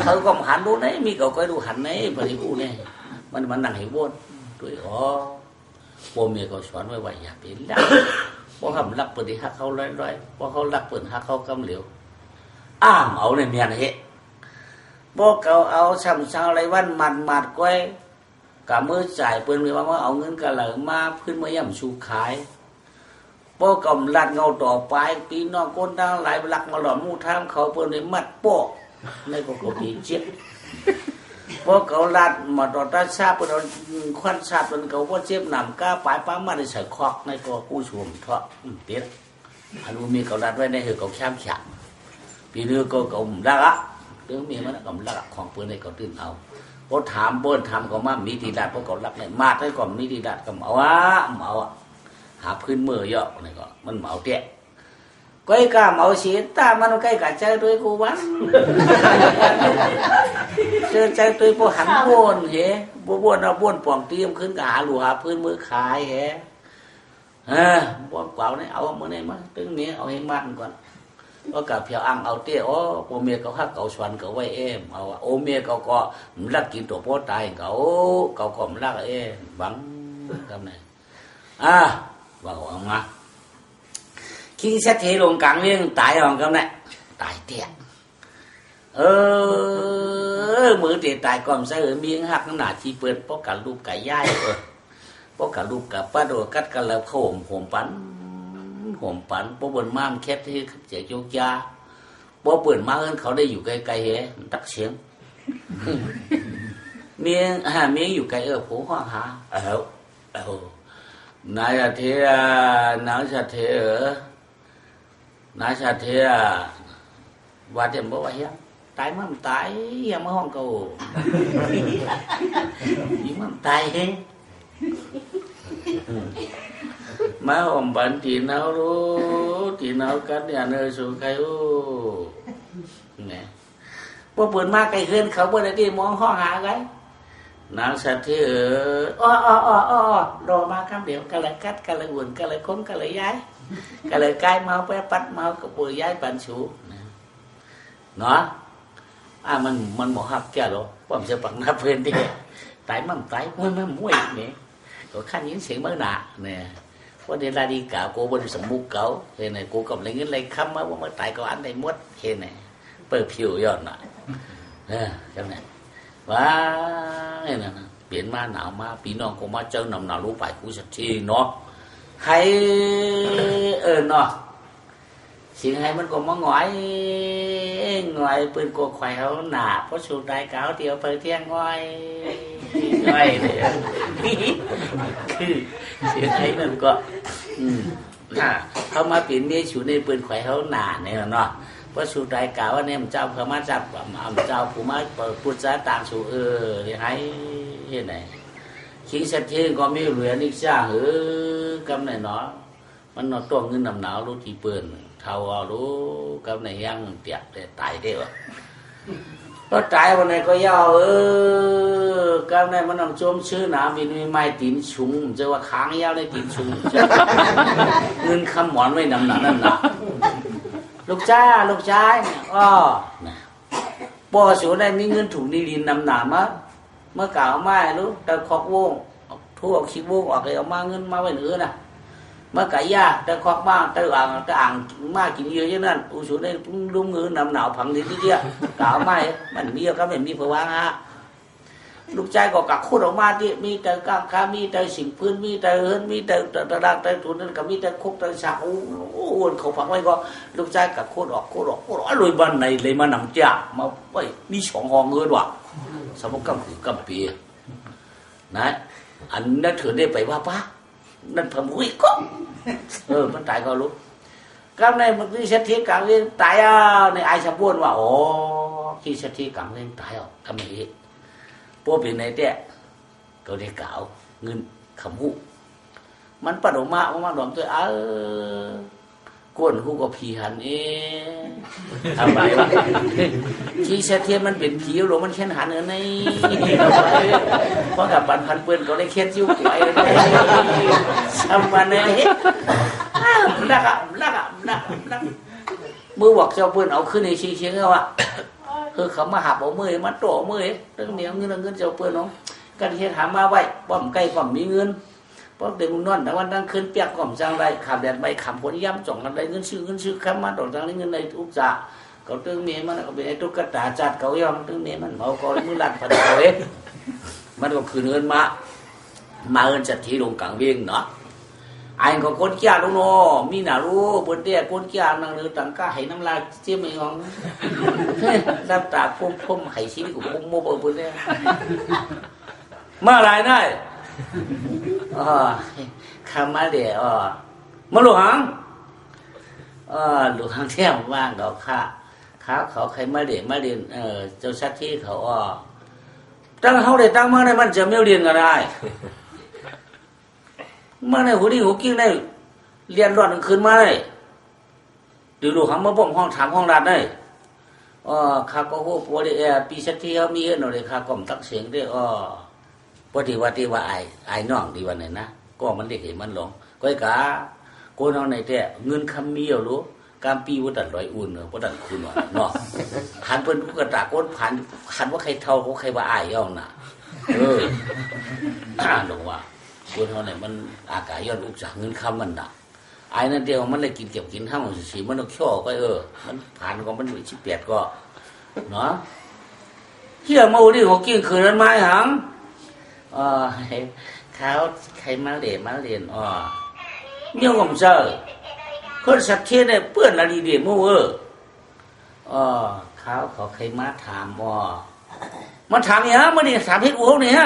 เขาก็หันดูไหนมีเขาก็ดูหันไหนพอดีอูเนี่ยมันนั่งให้วนด้วยพวกเมียเขาสอนไว้ว่าอย่าเป็นลักพวกเขาลักเปิดที่ฮักเขาร้อยพวกเขาลักเปิดฮักเขากำเหลียวเอาเนี่ยเมียนะเฮพวกเขาเอาช้ำเช้าไรวันหมัดก้อยกับมือจ่ายเปิ้นมีว่าเอาเงินกระเหล่ามาพื้นมาย่ำชูขายพวกเขาลัดเงาต่อไปปีน้องคนดังหลายหลักมาหล่อมู่ทามเขาเปิ้นในมัดโป๊ะในก็ปีเจ็บพวกเขาลัดมาต่อตาชาเปิ้นควันชาเปิ้นเขาพวกเจ็บหนำก้าปลายป้ามาได้ใส่คอกในก็กู้ชวมเถาะเตี้ยอันนู้นมีเขาลัดไว้ในเหตุเขาแคมฉากปีนี้ก็เขาลักเรื่องมีมันก็ลักของปืนในเขาตื่นเอาพอถามเบิ้ลถามก็มามีทีดัดพวกเขาลักเนี่ยมาได้ก่อนมีทีดัดก็เอาหาพื้นมือเยอะนี่ก็มันเหมาเตะก้อยกาเหมาเสียตามันใกล้กับใจตัวกูบ้านเจอใจตัวพอหันบ้วนเหรบ้วนเอาบ้วนป่องเตรียมขึ้นกับหาหลูหาพื้นมือขายเหรบ้วนเปล่าเนี่ยเอาเมื่อไหร่มาตึ้งเนี้ยเอาให้มากก่อนก็กับเพียวอังเอาเตี้ยโอเมียเขาฮักเขาชวนเขาไว้เอาโอเมียเขาก็รักกินตัวพ่อตายเขาก็รักบังทำไงว่าออกมาขี้เสถีลงกลางเรื่องตายออกกันเนี่ยตายเตี้ยมือเตี้ยตายก่อนใส่เมียหักหนาที่เปิดเพราะการลูกไก่ย่ายเพราะการลูกกับป้าโดกัดกันแล้วเขาห่มปันห่มปันพวกบนม้ามแคบที่เจ้าโยกยาพวกเปิดม้าเอิ้นเขาได้อยู่ไกลๆตักเสียงเมียอยู่ไกลผู้ห้องหา นายเทียนางสัตเทียนายสัตเทียว่าเดี๋ยวบอกว่าเฮียตายมันตายยังมาห้องกูยิ่งมันตายเฮ้มาห้องบันตีนเอารู้ตีนเอากันอย่าเนยสู่ใครรู้เนี่ยพวกปืนมาไกลขึ้นเขาบ่ได้ที่มองห้องหาไงนางสัตว์ที่รอมาคำเดียวก็เลยกัดก็เลยวุ่นก็เลยค้นก็เลยย้ายก็เลยกลายเมาไปปัดเมากับปุยย้ายปันสูเนาะมันหมอหักแก่หรอผมจะปักหน้าเพื่อนดิตายมันตายมันมวยเนี่ยก็ขั้นยินเสียงมื่อหนาเนี่ยเพราะเดี๋ยวดีกาโกบนสมุกเก่าเห็นไหมกูกับอะไรเงี้ยอะไรคำว่ามันตายก็อันใดมดเห็นไหมเปิดผิวย้อนหน่อยจังไหนว้าเนี่ยนะเปลี่ยนมาหนาวมาปีน้องกูมาเจอหนาวรู้ไปกูสักทีเนาะให้เนาะสิ่งให้มันก็มาหงอยปืนกวไข่เขาหนาเพราะสูดได้เก่าเดียวเปิดเที่ยงง่อยเลยคือสิ่งให้มันก็เขามาเปลี่ยนเมียสูในปืนไข่เขาหนาเนี่ยเนาะเพราะสูดได้เก่าว่าเนี่ยมันเจ้าเขามาจับเจ้าผู้มาพูดจาต่างสู่ให้เห็นไหนคิงสัตย์เที่ยงก็ไม่เหลือนิซ่ากำไหนเนาะมันนอตัวเงินนำหนาวรู้ที่ปืนเท่ารู้กับในยังเตียบแต่ตายได้วะก็ตายวันไหนก็ยาวกับในมันนำโจมชื่อหนามีไม้ตีนชุงจะว่าค้างยาวในตีนชุงเงินคำหมอนไม่นำหนานั่นนะลูกชายปอสูได้มีเงินถุงดีนำหนามะเมื่อก่าวไม้รู้แต่คอกวงทั่วขี้วงออกเลยเอามาเงินมาไว้เหนือน่ะเมื่อไก่ย่าแต่คอกมากแต่อ่างมากกินเยอะอย่างนั้นอุสุได้ลุ่มเงินนำหนาวผังทีที่เดียวก่าวไม้มันมีก็ไม่มีเพราะว่าฮะลูกชายก็กักขุดออกมาที่มีแต่ก้างขามีแต่สิ่งพื้นมีแต่เฮิร์นมีแต่ตะดังแต่ถุนนั่นก็มีแต่คุกแต่ฉากโอ้วนเขาฝังไว้ก็ลูกชายกักขุดออกลอยบ้านในเลยมานำจ่ามาไว้มีสองห้องเงินว่ะสมมติกำปีนะอันนั้นถือได้ไปว่าป้านั่นผมวิ่งก็มันตายก็รู้กำในมันที่เสถียรกลางเรื่องตายในไอชาบ้วนว่าโอ้ที่เสถียรกลางเรื่องตายกำนี้พวกเป็นในเตี้ยก็ได้กล่าวเงินขำหูมันปะดออกมาหลวงตัวก้นหูก็ผีหันทำไรวะที่เสถียรมันเป็นผีหลวงมันเช่นหันในเพราะกับพันเปื้อนก็ได้เค็ดยิ้วไหวทำมาเนี่ยลักมือบอกเจ้าเปื้อนเอาขึ้นในชี้เชียงเอาคือเขามาหับเอามือมาโตมือเรื่องเหนียวเงินเจ้าเปื้อนน้องกันเฮ็ดหามาไว้ป้อมไก่ป้อมมีเงินเพราะเด็กนอนแต่วันนั้นขึ้นเปียกก่อมจังไรขับแดดใบขับผลย่ำจ่องกันไรเงินซื้อคำมาดอกจังไรเงินในทุกจ่าเขาตึงเมียมันก็เป็นไอ้ตุ๊กตาจัดเขายอมตึงเมียมันเมาก็มือหลักผัดเขามันก็คือเงินมาเงินจัดที่ลงกลางเวียงเนาะไอ้ก็คนเกี่ยรู้เนาะมีหนารู้บนเตี้ยคนเกี่ยนั่งเรือต่างก็ให้น้ำลายเจี๊ยบไม่งองน้ำตาพุ่มให้ชีวิตกูพุ่มโม่บนเตี้ยมาอะไรได้คำมาเดี๋ยวมาหลวงหลวงเที่ยงว่างเขาเขาใครมาเรียนเจ้าชัดที่เขาตั้งเขาได้ตั้งมาในมันจะไม่เรียนก็ได้มาในหัวดีหัวกิ้งได้เรียนรอดคืนมาได้ดูเขามาบ่มห้องถามห้องรัดได้ข้าก็หัวปวดปีชัดที่เขามีหน่อยข้าก็ตักเสียงได้ปฏิวัติว่าไอ้น้องดีวันไหนนะก็มันเด็กเห็นมันหลงก็ไอ้กาโกนเอาในแต่เงินคำมีเอารู้การปีวัดดันลอยอุ่นวัดดันคุณว่ะเนาะหันเป็นผู้กระตากโกนผ่านหันว่าใครเท่าเขาใครว่าไอ้ย่องน่ะหลงว่าโกนเอาไหนมันอากาศย้อนอุกจากเงินคำมันน่ะไอ้นั่นเดียวมันเลยกินเก็บกินห้ามสีมันต้องเขี้ยวก็มันผ่านก็มัน18ก็เนาะเที่ยวมาดิเขากินคืนนั้นไม้หังเขาใครมาเรียนเมียผมเจอคนสัตว์เทียนเนี่ยเปื้อนอะไรเดียมั่วเขาใครมาถามมาถามเนี่ยมันนี่ถามเพชรอ้วกเนี่ย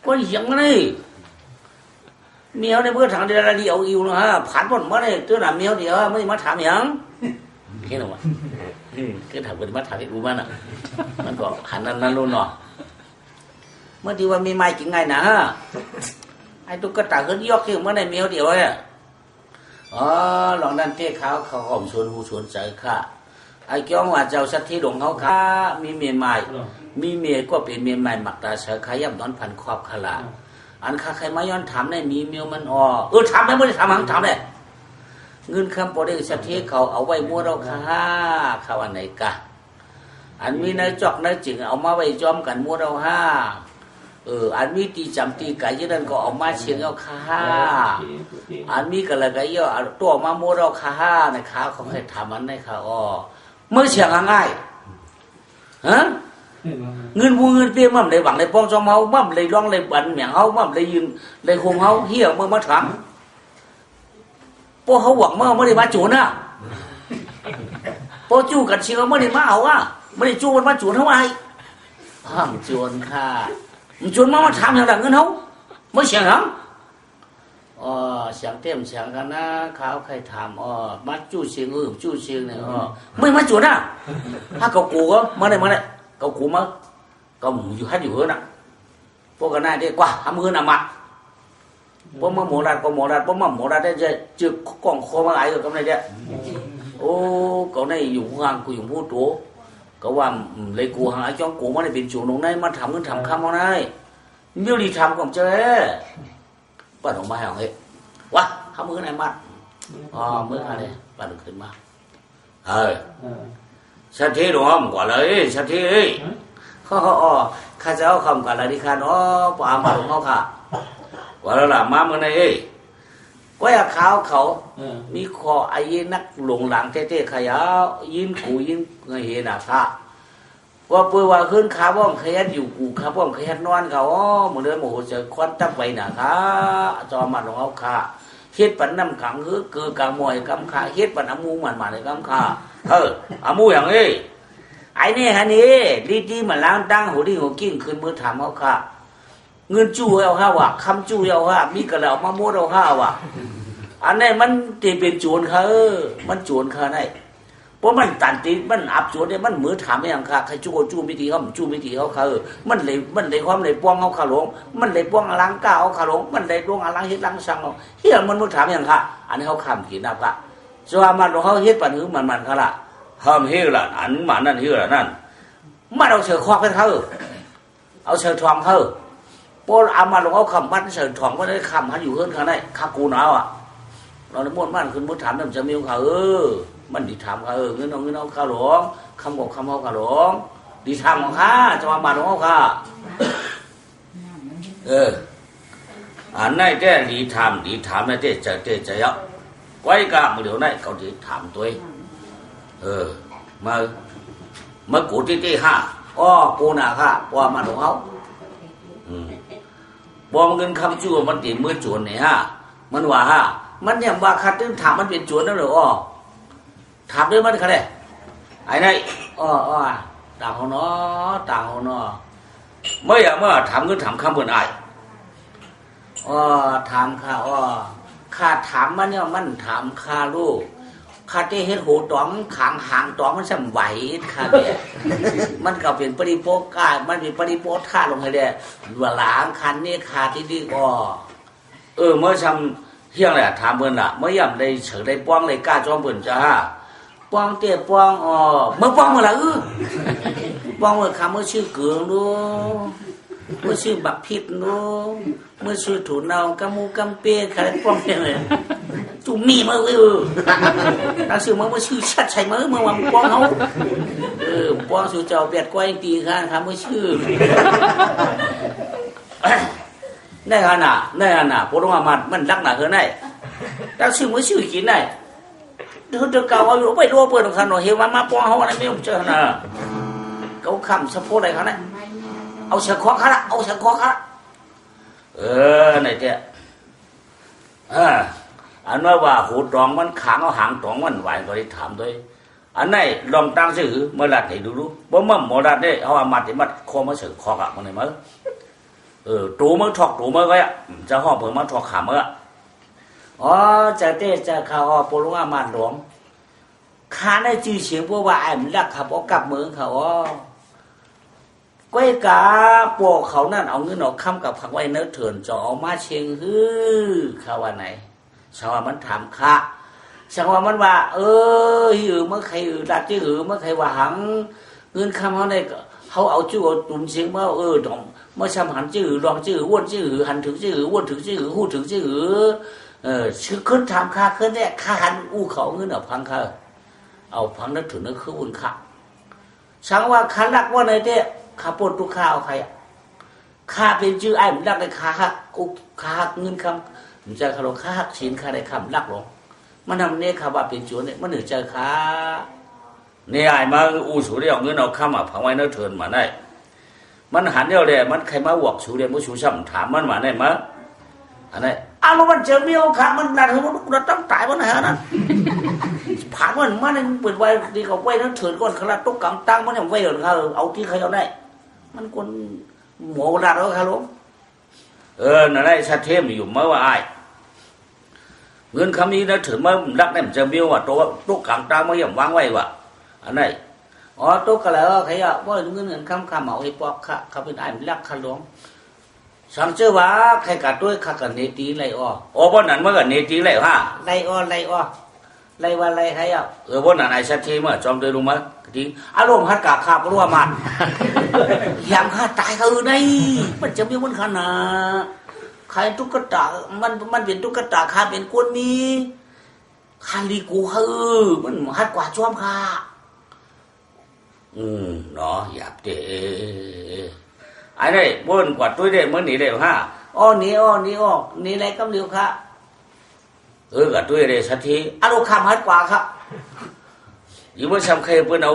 có giống này mèo này bữa thằng đi ra đi ẩu yêu nữa ha phản bọn mất này tức là mèo thì mới mất thảm miếng cái nào mà cái thằng bên mất thảm cái u man à nó còn hẳn ăn luôn rồi mới đi qua mi mai chỉ ngày nè ha ai tôi có trả hơn giót thì mới này mèo điều ấy lòng đàn tê khao khao hòm xuân hu xuân trời khá ai kéo ngoài giàu sát thi đồng hao khá mi miền mài mi miềnก็เป็นเมียนใหม่หมักตาเสือขยับนอนพันครอบขลาอันข้าใครมาย้อนถามได้มีเมียวมันถามได้ไม่ได้ถามหังถามได้เงินคำโปรเดสัตย์เขาเอาไว้มัวเราค่าเขาอันไหนกะอันมีนายจอกนายจิงเอามาไว้จอมกันมัวเราห้าอันมีตีจำตีไก่ยี่นั่นก็เอามาเชียงเอาค่าอันมีกันละไก่ย่อตัวมามัวเราค่าในข้าเขาให้ทำมันในข้าเมื่อเชียงง่ายฮะเงินบูเงินเตี้ยมั่มเลยหวังเลยป้องจอมเฮามั่มเลยร้องเลยบันเหมียงเฮามั่มเลยยืนเลยโฮมเฮาเฮียเมื่อมาถามพวกเขาหวังเมื่อไม่ได้มาจูนน่ะพอจูกันเชียวไม่ได้มาเอาไม่ได้จูมันมาจูนเท่าไหร่ห้ามจูนค่ะมันจูนมาถามอย่างดังเงินเฮาไม่เสียงหรอเสียงเต็มเสียงกันนะเขาใครถามมาจูเชียงจูเชียงเนี่ยไม่มาจูนน่ะถ้าเขากูก็มาได้เขากูมาเขาอยู่ให้อยู่เฮือน่ะพวกกันน่าดีกว่าทำเฮือน่ะมาพวกมาหมูรัดพวกมาหมูรัดได้จะจึกกล่องคอมาไหลอยู่กับไหนเนี่ยโอ้เขาในอยู่ห่างกูอยู่พูดตัวเขาว่าเลยกูหาจ้องกูมาในเป็นจูนตรงไหนมาทำเงินทำคำเอาไหนเมื่อดีทำของเจ้ป้าหนุ่มมาเอาเฮ้วะทำมือไหนมามืออะไรป้าหนุ่มขึ้นมาสัตย์ที่หลวงกว่าเลยสัตย์ที่ข้าเจ้าคำกันอะไรดีค่ะป้ามาหลวงเขาค่ะว่าแล้วล่ะมาเมื่อไหร่ก็อยากเขามีคอไอ้นักหลงหลังเต้ๆขยาวยินกูยินเงยเห็นอ่ะค่ะว่าเพื่อว่าขึ้นขาบ้องขยันอยู่กูขาบ้องขยันนอนเขาเหมือนเดิมโมโหเจอควันตั้งไปน่ะค่ะจอมาหลวงเขาค่ะเฮ็ดปันน้ำขังคือกามวยกำขาเฮ็ดปันอามูมันมาเลยกำขาอามูอย่างนี้ไอ้นี่ฮะนี่ดีๆมันล้างตั้งหัวที่หัวกิ้งขึ้นมือถามเขาค่ะเงินจู้เอาห้าว่ะคำจู้เอาห้ามีกระเหล่ามามัวเอาห้าว่ะอันนี้มันตีเป็นโจรเขามันโจรเขาได้เพราะมันตันตีมันอับโจรเนี่ยมันมือถามอย่างค่ะใครจู้มิติเขาจู้มิติเขามันเลยความเลยป้องเขาขาหลงมันเลยป้องล้างก้าเอาขาหลงมันเลยป้องล้างเฮ็ดล้างสั่งเอาเฮียมันมือถามอย่างค่ะอันนี้เขาคำขีดนะค่ะส่วนมันเขาเฮ็ดปันหือมันเขาละห้ามเฮียละอันมันนั่นเฮียละนั่นมันเอาเสือควักให้เขาเอาเสือทองเขาพอเอามาหลวงเขาคำมันเสือทองก็ได้คำมันอยู่เฮือนเขาได้ข้ากูหนาวเราในม้วนมันขึ้นมุดถามนั่นจะมีเขามันดีถามเขาเงินเอาข้าหลวงคำบอกคำเขาข้าหลวงดีถามของข้าจะมาหลวงเขาข้าอันนั้นแค่ดีถามนั่นเจ๊จะยับไว้กะมือเดี๋ยวนั้นเขาดีถามตัวมากูที่ห้ากูน่ะค่ะพอมาหลวงเขาบอมเงินคำชั่วมันตีมือโจรเนี่ยฮะมันว่าฮะมันเนี่ยว่าคัดตึ้งถามมันเป็นโจรนั่นหรอถามด้วยมันค่ะเนี่ยไอ้นี่ต่างเขาเนาะไม่อยากเมื่อถามเงินถามคำเปิดไอ้ถามข้าข้าถามมันเนี่ยมันถามข้าลูกข้าที่เฮ็ดหูตองขางหางตองมันสั่นไหวข้าเนี่ยมันก็เป็นปริโภคามันเป็นปริโภคาลงไปเลยว่าหลางคันนี่ข้าที่ดีเมื่อทำเที่ยงแหละถามเพิ่นล่ะเมื่อย่ำได้เฉยได้ป้องได้กล้าจ้องเพิ่นจ้าป้องเตี้ยป้องเมื่อป้องเมื่อไหร่ป้องเมื่อคำเมื่อชื่อเกืองดูเมื่อชื่อบักพิษดูเมื่อชื่อถูเนากำมูกำเปี้ยใครป้องเนี่ยเลยจุ่มมีมานักสื่อเมื่อชื่อชัดชัยเมื่อวันป้องเขาป้องสู่เจ้าเปียดก้อยตีข้างครับเมื่อชื่อได้ขนาดพระองค์มันรักหนาเท่าไหร่นักสื่อเมื่อชื่อกินได้เธอเก่าเอาอยู่ไปรัวเปิดของขันหน่อยเฮว่ามาป้องเขาอะไรไม่เจอนะเขาคำสะโพกอะไรเขาเนี่ยเอาเสือคอเขาละไหนเจ้าอันว่าหูตองมันขางเอาหางตองมันไหวก็ได้ถามด้วยอันไหนลองตั้งชื่อเมื่อรัดให้ดูบ่มั่มหมอรัดเนี่ยเอาอามัดที่มัดคอมาเสือคอกะมันไหนมั้ง ตูเมื่อถอกตูเมื่อก็จะห้องเพิ่งมาถอกขาเมื่ออ๋อจะเต้จะข่าวปลุงอามันหลวงข้าได้จื่อเสียงพวกว่าไอ้มันรักขับเอากลับเมืองเขาก้อยกาปวกเขานั่นเอาเงินเอาคำกับผักไว้เนื้อเถื่อนจะเอามาเชียงฮือข้าว่าไหนชาวมันถามข้าชาวมันว่าหือเมื่อใครดัดจื้อเมื่อใครว่าหังเงินคำเขาได้เขาเอาจื้อตุนเสียงว่าดองเมื่อชำหันจื้อรองจื้ออ้วนจื้อหันถึงจื้ออ้วนถึงจื้อหู้ถึงจื้อชื่อขึ้นถามข้าขึ้นเนี่ยข้าหันอู้เขาเงินเอาพังข้าเอาพังนึกถึงนึกคืออุ่นข้าช่างว่าข้ารักว่าในเด้ข้าปวดทุกข้าเอาใครข้าเป็นชื่อไอ้มันรักในข้าหักอุกข้าหักเงินคำมันจะข้าลงข้าหักชิ้นข้าได้คำรักหรอมันทำเนี่ยข้าว่าเป็นจวนเนี่ยมันเหนือใจข้าเนี่ยไอ้มาอู้สูได้เอาเงินเอาคำพังไว้นึกถึงมาได้มันหันเดียวเลยมันใครมาหวกสูเดียวมันสูช้ำถามมันมาได้มั้ยอันนี้แล้วมันเจอเมียวขามันดันให้มันเราต้องตายมันหานั่นผ่านมันเปิดไว้ดีเขาไว้นั่นเถื่อนก้อนขนาดตุ๊กกำตั้งมันยังไว้เหรอเขาเอาที่เขาเอาได้มันคนหมูดัดแล้วครับลุงนั่นไอ้ชาเทมอยู่เมื่อว่าไอ้เงินคำนี้นะถือเมื่อรักเนี่ยมันจะเมียวว่าตัวตุ๊กกำตั้งมันยังวางไว้ว่ะอันนี้ตุ๊กก็แล้วใครอ่ะว่าเงินคำเอาไอ้ปอกเขาเป็นไอ้มันรักข้าลุงสังเจอว่าใครกัดด้วยข้ากันเนตีไรบ่นั้นเมื่อกันเนตีไรฮะไรว่าไรใครอ่ะบ่นั้นไอ้ชัดเจนเมื่อจอมเดินลงมาจริงอารมณ์ฮัดกาข้าเพราะว่ามันอย่างข้าตายเขาในมันจะมีมันขนาดใครตุ๊กตามันเป็นตุ๊กตาข้าเป็นกวนมีข้าลีกูมันฮัดกว่าจอมข้าเนาะหยาบเด้ไอ้นี่บนกว่าตุ้ยเด้เมื่อหนีเด้ฮะนี่อะไรก็เร็วค่ะกับตุ้ยเด้สักทีลูกคำฮัดกว่าครับอยู่เมื่อสำคัญเพื่อนเอา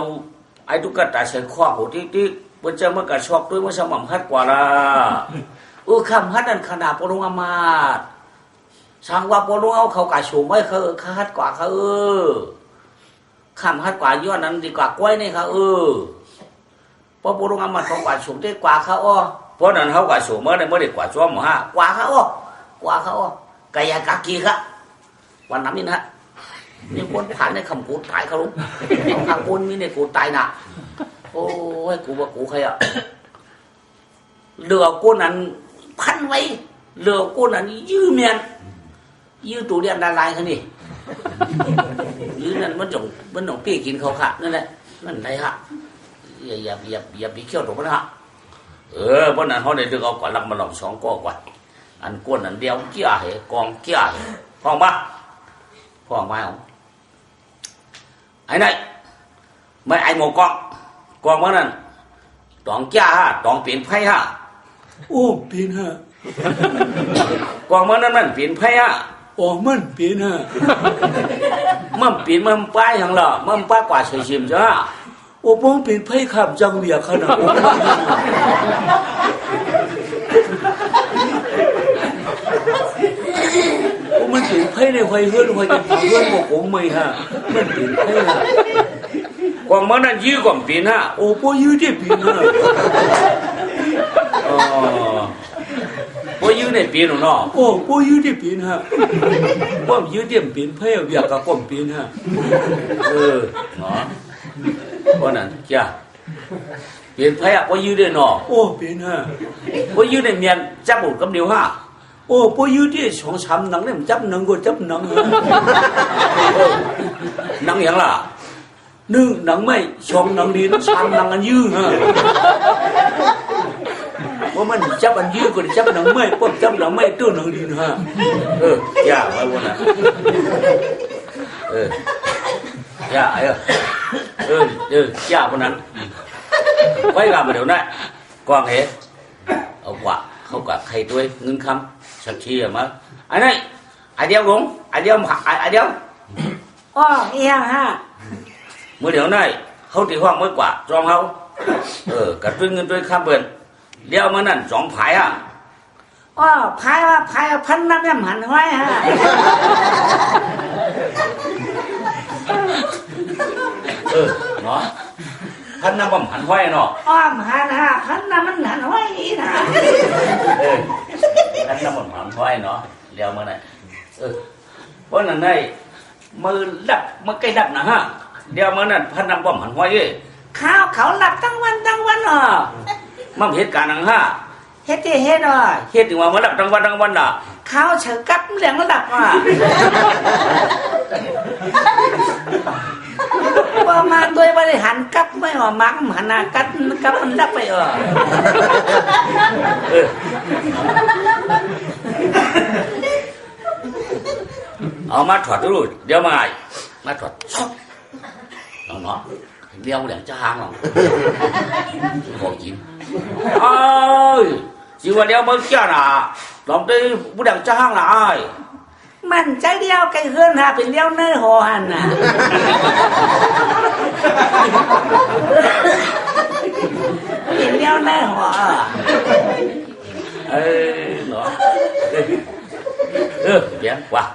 ไอ้ตุ๊กตาใส่คว้าหัวที่เพื่อนจะเมื่อกระชอกตุ้ยเมื่อสมั่มฮัดกว่าละคำฮัดนั่นขนาดปรุงอามาตช่างว่าปรุงเอาเขากระชูไม่เขาฮัดกว่าเขาคำฮัดกว่าย้อนนั้นดีกว่ากล้วยนี่ค่ะพอปรุงอามาเขากว่าสูงได้กว่าเขาเพราะนั้นเขากว่าสูงเมื่อได้กว่าจ้วมฮะกว่าเขากายกากีครับวันนั้นนี่นะมีคนผ่านในคำกูตายเขาลุงคำกูมีในกูตายน่ะโอ้ยกูว่ากูใครอ่ะเรือกูนั้นพันไว้เรือกูนั้นยื้อเมียนยื้อตัวเรียนดาราเขานี่ยื้อนั่นมันจงปี้กินเขาค่ะนั่นแหละนั่นไรฮะอย่าไปเขี่ยวตรงนั้นฮะเพราะนั้นเขาได้ดึงเอากว่าลำมาหลอกสองก้อกว่าอันก้นอันเดียวเกี่ยเหกองเกี่ยห้องบ้าห้องไม้ของไอ้นี่ไม่ไอ้หมกกองมันนั่นตองเกี่ยฮะตองเปลี่ยนไพ่ฮะเปลี่ยนฮะกองมันนั่นมันเปลี่ยนไพ่ฮะมันเปลี่ยนฮะมันเปลี่ยนมันป้ายอย่างละมันป้ายกว่าเฉยชิมจ้ะมองเป็นไพ่ขับจังเวียขนาดมันเป็นไพ่ในไฟเฮือนไฟเป็นเฮือนบอกผมไม่ฮะมันเป็นไพ่ฮะกองมันนั่นยื้อกองเปลี่ยนฮะพอยื้อได้เปลี่ยนฮะพอยื้อได้เปลี่ยนหรอเนาะพอยื้อได้เปลี่ยนฮะว่ายื้อเดี่ยมเปลี่ยนไพ่เวียกับกองเปลี่ยนฮะเนาะเพราะนั้นจ้ะเปลี่ยนไพ่อะพอยื้อได้เนาะเปลี่ยนฮะพอยื้อได้เมียนจับบุกกำเดียวฮะพอยื้อได้สองสามหนังเนี่ยจับหนังก็จับหนังฮะหนังอย่างล่ะหนังไม่สองหนังดีสามหนังอันยื้อฮะว่ามันจับอันยื้อก็จับหนังไม่พวกจับหนังไม่ตัวหนังดีฮะจ้ะไว้วันนั้นจ้ะจ้ะวันนั้นไว้กันมาเดี๋ยวนั้นกวางเหรเอากว่าเขากับใครด้วยเงินคำสักทีอะมั้งไอ้นี่ไอเดียวลุงไอเดียวเอียงฮะเมื่อเดี๋ยวนั้นเขาตีห้องไม่กว่าจองเขากับด้วยเงินด้วยคำเปิดเดี๋ยวมานั่น2 ผายฮะผายพันน้ำยำหันไว้ฮะเนาะ พันน้ำบ่มหันห้อยเนาะ อ้อมหันหาพันน้ำมันหันไว้นะ พันน้ำบ่มหันห้อยเนาะเลี้ยวมาไหนเพราะนั่นได้มือดับมือใกล้ดับนะฮะเดี๋ยวมือนั่นพันน้ำบ่มหันห้อยข้าวเขาหลับทั้งวันมันเหตุการณ์นังฮะ เฮ็ดที่เฮ็ดอ่ะ เหตุถึงว่ามันดับทั้งวันน่ะ ข้าวเฉยกับเหลืองหลับอ่ะว่ามาด้วยบริหารกับไม่ว่ามักหันหน้ากับมันดับไปเอามาถอดดูเดี๋ยวมาถอดช็อกเนาะเดี๋ยวเหลืองจะหางหรอกขอกินเอ้ยจีวันเดียวmới kia là lòng đây bữa đằng cha hang là ai มันใจเดียวไก่เฮือนหาเป็นเดียวเนื้อหอหันน่ะเป็นเดียวเนื้อหอnó bien quá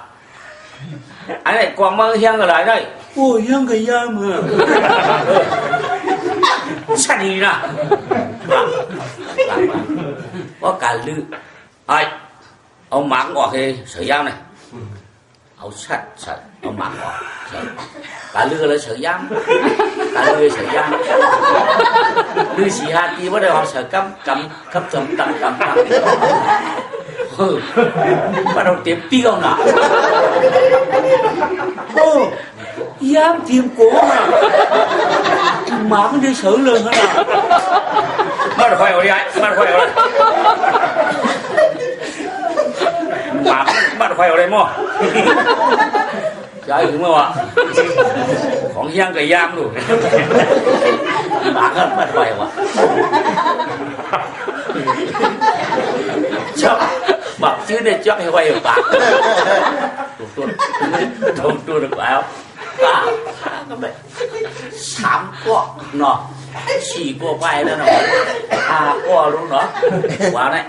anh này còn mang hang ở lại đây ôi hang cái da mà sao đi nè có cả lư ai ông mắng ngọt thì sợi dao này ông sạch ông mắng ngọt cả lư là sợi dao cả lư sợi dao lư xì ha chi bắt đầu họ sợi cầm bắt đầu tiếp tiêu nè ô dám tìm cổ mà mắng đi xử lưng hết nè bắt đầu khoe đi anh bắt đầu khoe rồi bắt đầu khoe đây mua trời đúng không ạ còn giang cái giam luôn bắt khoe quá chọc mặc chứ để chọc hay quay ở bạc tôi được bảo các bạn sám quá nó chỉ qua vai đó nó qua luôn đó quá đấy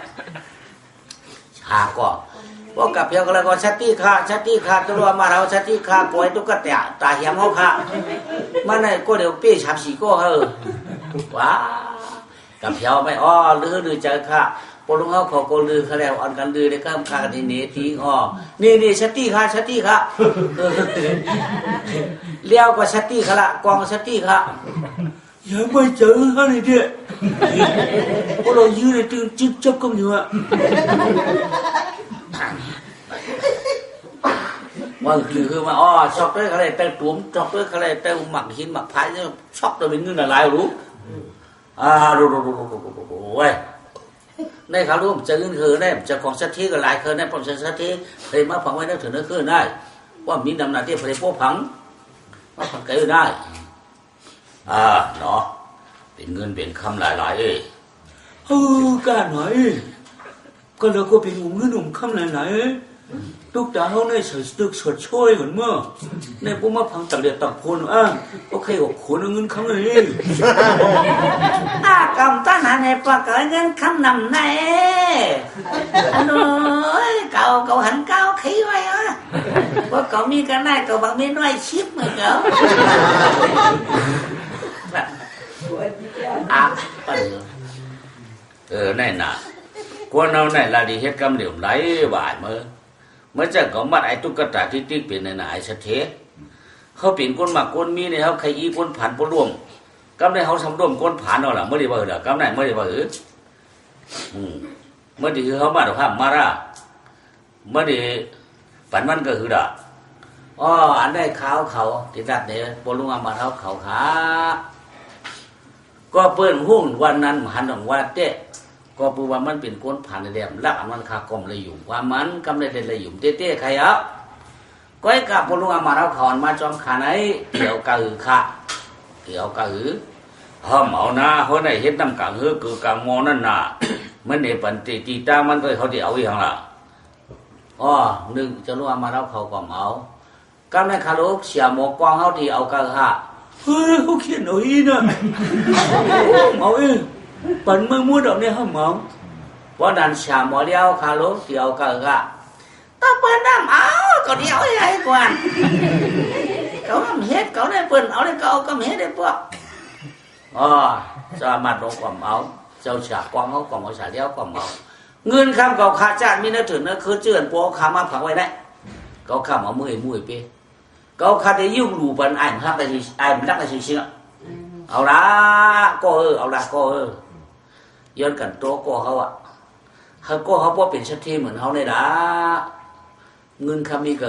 qua có cặp nhau là con sát ti kha tôi lo mà đâu sát ti kha coi tôi cắt tả hiểm không kha mà này cô đều pi sắm xì cô hơ quá cặp nhau mày lư chơi khaพอลุงเขาขอโกลือเขาแล้วอันกันลือได้ข้ามคากันนี่ทิ้งนี่สติค่ะเลี้ยวกว่าสติค่ะละกองสติค่ะยังไม่เจอเขาเลยเด็กพอเรายืนในตึงจิ๊บจับกันอยู่อ่ะมันคือมาช็อกด้วยเขาเลยแต่ตุ้มช็อกด้วยเขาเลยแต่หมักหินหมักพายเนี่ยช็อกตัวเป็นเงินอะไรรู้ดูเว้ยในข่าวรู้จะเงินคือได้จะของสัตย์ก็หลายคือได้ผมจะสัตย์เคยมาฝังไว้แล้วถึงนั่นคือได้ว่ามีดำหน้าที่ผลิตพวกผังมาผังเกยได้เนาะเป็นเงินเป็นคำหลายการหน่อยก็เราก็เป็นเงินคำหลายทุกดาวในสตึกสดช่วยเหมือนเมื่อในพวกมาพังตักเดือดตักพลก็ใครบอกคนเงินคำเลยกำตั้งในปากเงินคำนำในเก่าหันเก่าขี้ไว้เพราะเก่ามีกันได้เก่าบางมีน้อยชิปเหมือนเก่าnày nè quân nào này là đi hết cam điểm lấy bài mới chẳng có mặt ai tu cất trả tí tí biển này là ai sẽ thếเขาเป็นคนหมักคนมีเนี่ยเขาใครอีคนผ่านคนรวมกำไรเขาทำรวมคนผ่านเอาล่ะไม่ได้บ่เหรอกำไรไม่ได้บ่เหรอไม่ได้คือเขามาดอกห้ามมาละไม่ได้ฝันมันก็คือด่าอันได้เขาที่ดัดเนี่ยบลุงอามาเขาขาก็เปิ้นหุ้นวันนั้นหันของว่าเต้ก็ปูว่ามันเป็นคนผ่านในแดมลักมันคากลมเลยอยู่ว่ามันกำไรเลยอยู่เต้ใครอ่ะก็ไอ้กับบลุงอามาเราขอนมาจอมขาไหนเกี่ยวกะหือค่ะเกี่ยวกะหือห้ามเอาหน้าเขาได้เห็นน้ำกางหือคือกางมอนั่นน่ะมันในปันติตีตามันก็เขาเดี๋ยวอีกอย่างละหนึ่งจะรู้มาเราเขาก่อมเอากำไรคารุเสียหมกกองเขาที่เอากะหือเขาเขียนเอาอีน่ะเอาอีปันมือม้วนดอกเนี่ยห้ามเอาว่าดันเสียหมอเดียวคารุที่เอากะหือta bên nam áo còn đéo ấy quan cậu làm hết cậu này quần áo này cậu cầm hết đấy bữa จะมาตรงความเอาเจ้าฉากความเอาความเอาฉากเดียวความเอาเงินคำเก่าขาจานมีนึกถึงนั่นคือเจือนปัวขามาผักไว้ได้เขาข้ามเอามือเปี้ยเขาขาดได้ยุ่งหลูบันไอ้มันรักได้ไอ้มันรักได้ชิงเอาละก็เอาละก็ย้อนกันโตก็เขาอ่ะเขาพอเป็นชัดเจนเหมือนเขาเลยละเงินคำมีก็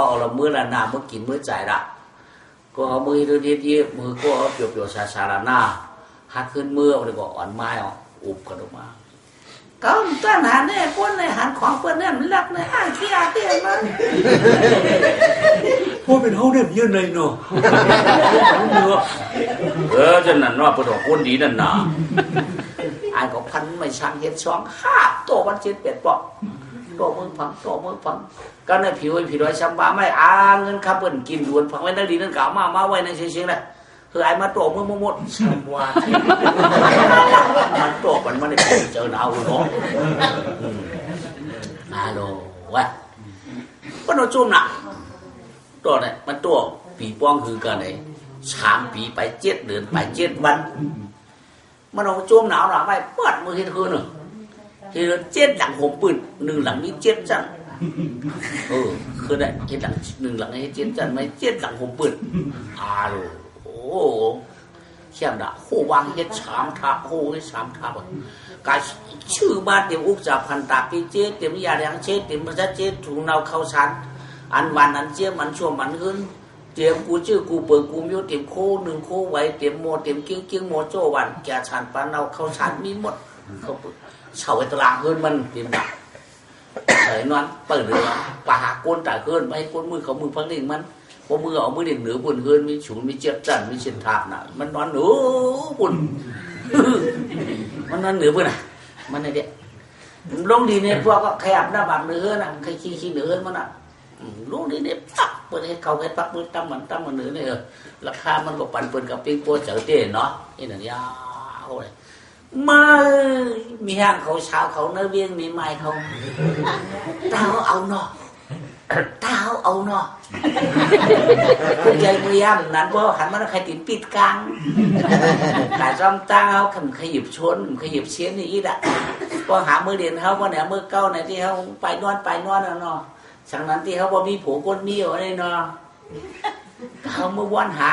เอาละมือละหน้ามือกินมือจ่ายละก็เอามือเดียวมือก็เอาเปรียวๆชาละหน้าหักขึ้นมือเอาเลยก็อ่อนไม้เอาอุบกันออกมาก็ต้นหันเนี่ยคนในหันของเพื่อนเนี่ยมันรักในอ้างขี้อาเตี้ยมันพวกเป็นเขาเนี่ยยืนเลยเนาะจะนั่นว่าประดอกคนดีนั่นน่ะไอ้ก็พันไม่ช่างเห็ดช่องห้าตัววันเจ็ดเป็ดปอกตัวมือฟังก็ในผิวไว้ช้ำบ้าไม่เงินข้าเปิ่นกินด่วนฟังไว้นั่นดีนั่นเก่ามาไว้ในเชียงเลยคือไอ้มาโตมือหมดช้ำว่ามันโตมันไม่ได้เจอหนาวเนาะฮัลโหลวะก็โดนจุ่มหนักตัวเนี่ยมันตัวปีป้องคือกันไหน3 ปีไป7 เดือนไป7 วันมันเอาจุ่มหนาวหนาไปเปิดมือเห็นคืนหนึ่งเห็น7 หลังผมปืน1 หลังมี7 จันคือได้เห็นหลัง1 หลังให้7 จันไม่7 หลังผมปืนฮัลโหลโอ้เข้มด่าโควางเฮ็ด3 ทับโคให้3 ทับกาชื่อบ้านเดี๋ยวอุกจากพันตาปีเจ๊เต็มยาแดงเจ๊เต็มประชาเจ๊ถูกเราเข้าชั้นอันวันนั้นเจ๊มันช่วงมันขึ้นเตรียมกูชื่อกูเปิดกูมีเตรียมโค1 โคไว้เตรียมโมเตรียมกิ้งโมโจวันแกชั้นปานเราเข้าชั้นมีหมดเขาเช่าไอ้ตารางขึ้นมันเตรียมดักเฮ้ยนอนเปิดเลยป่าหาก้นตาขึ้นไม่ก้นมือเขามือพังดิ่งมันพอมือเอามือเด่นเหนือปุ่นขึ้นมีฉุนมีเจ็บจันมีเช่นทาบน่ะมันนอนเหนือปุ่นมันนอนเหนือปุ่นน่ะมันไอ้เด็กลงดีเนี่ยพวกก็ขยับหน้าบังเนื้อน่ะใครขี้เนื้อมันน่ะลงดีเนี่ยปักเปิดให้เขาให้ปักเปิดตั้มมันเนื้อเนี่ยราคามันก็ปั่นเปิดกับปิ้งโป้เจ๋อเต้เนาะนี่น่ะยาวเลยมามีห้างเขาเช้าเขาเนื้อเวียงมีไม้เขาเต้าเอาเนาะคุณยายมือยำนั้นว่าหันมาใครติดปิดกลางขายซ้อมตั้งเขาขยิบชนขยิบเชียนนี่ด่ะพอหามือเด่นเขาว่าเนี่ยมือเก้าเนี่ยที่เขาไปนอนเนาะฉะนั้นที่เขาว่ามีผัวก้นมีอะไรเนาะเขาเมื่อวันหา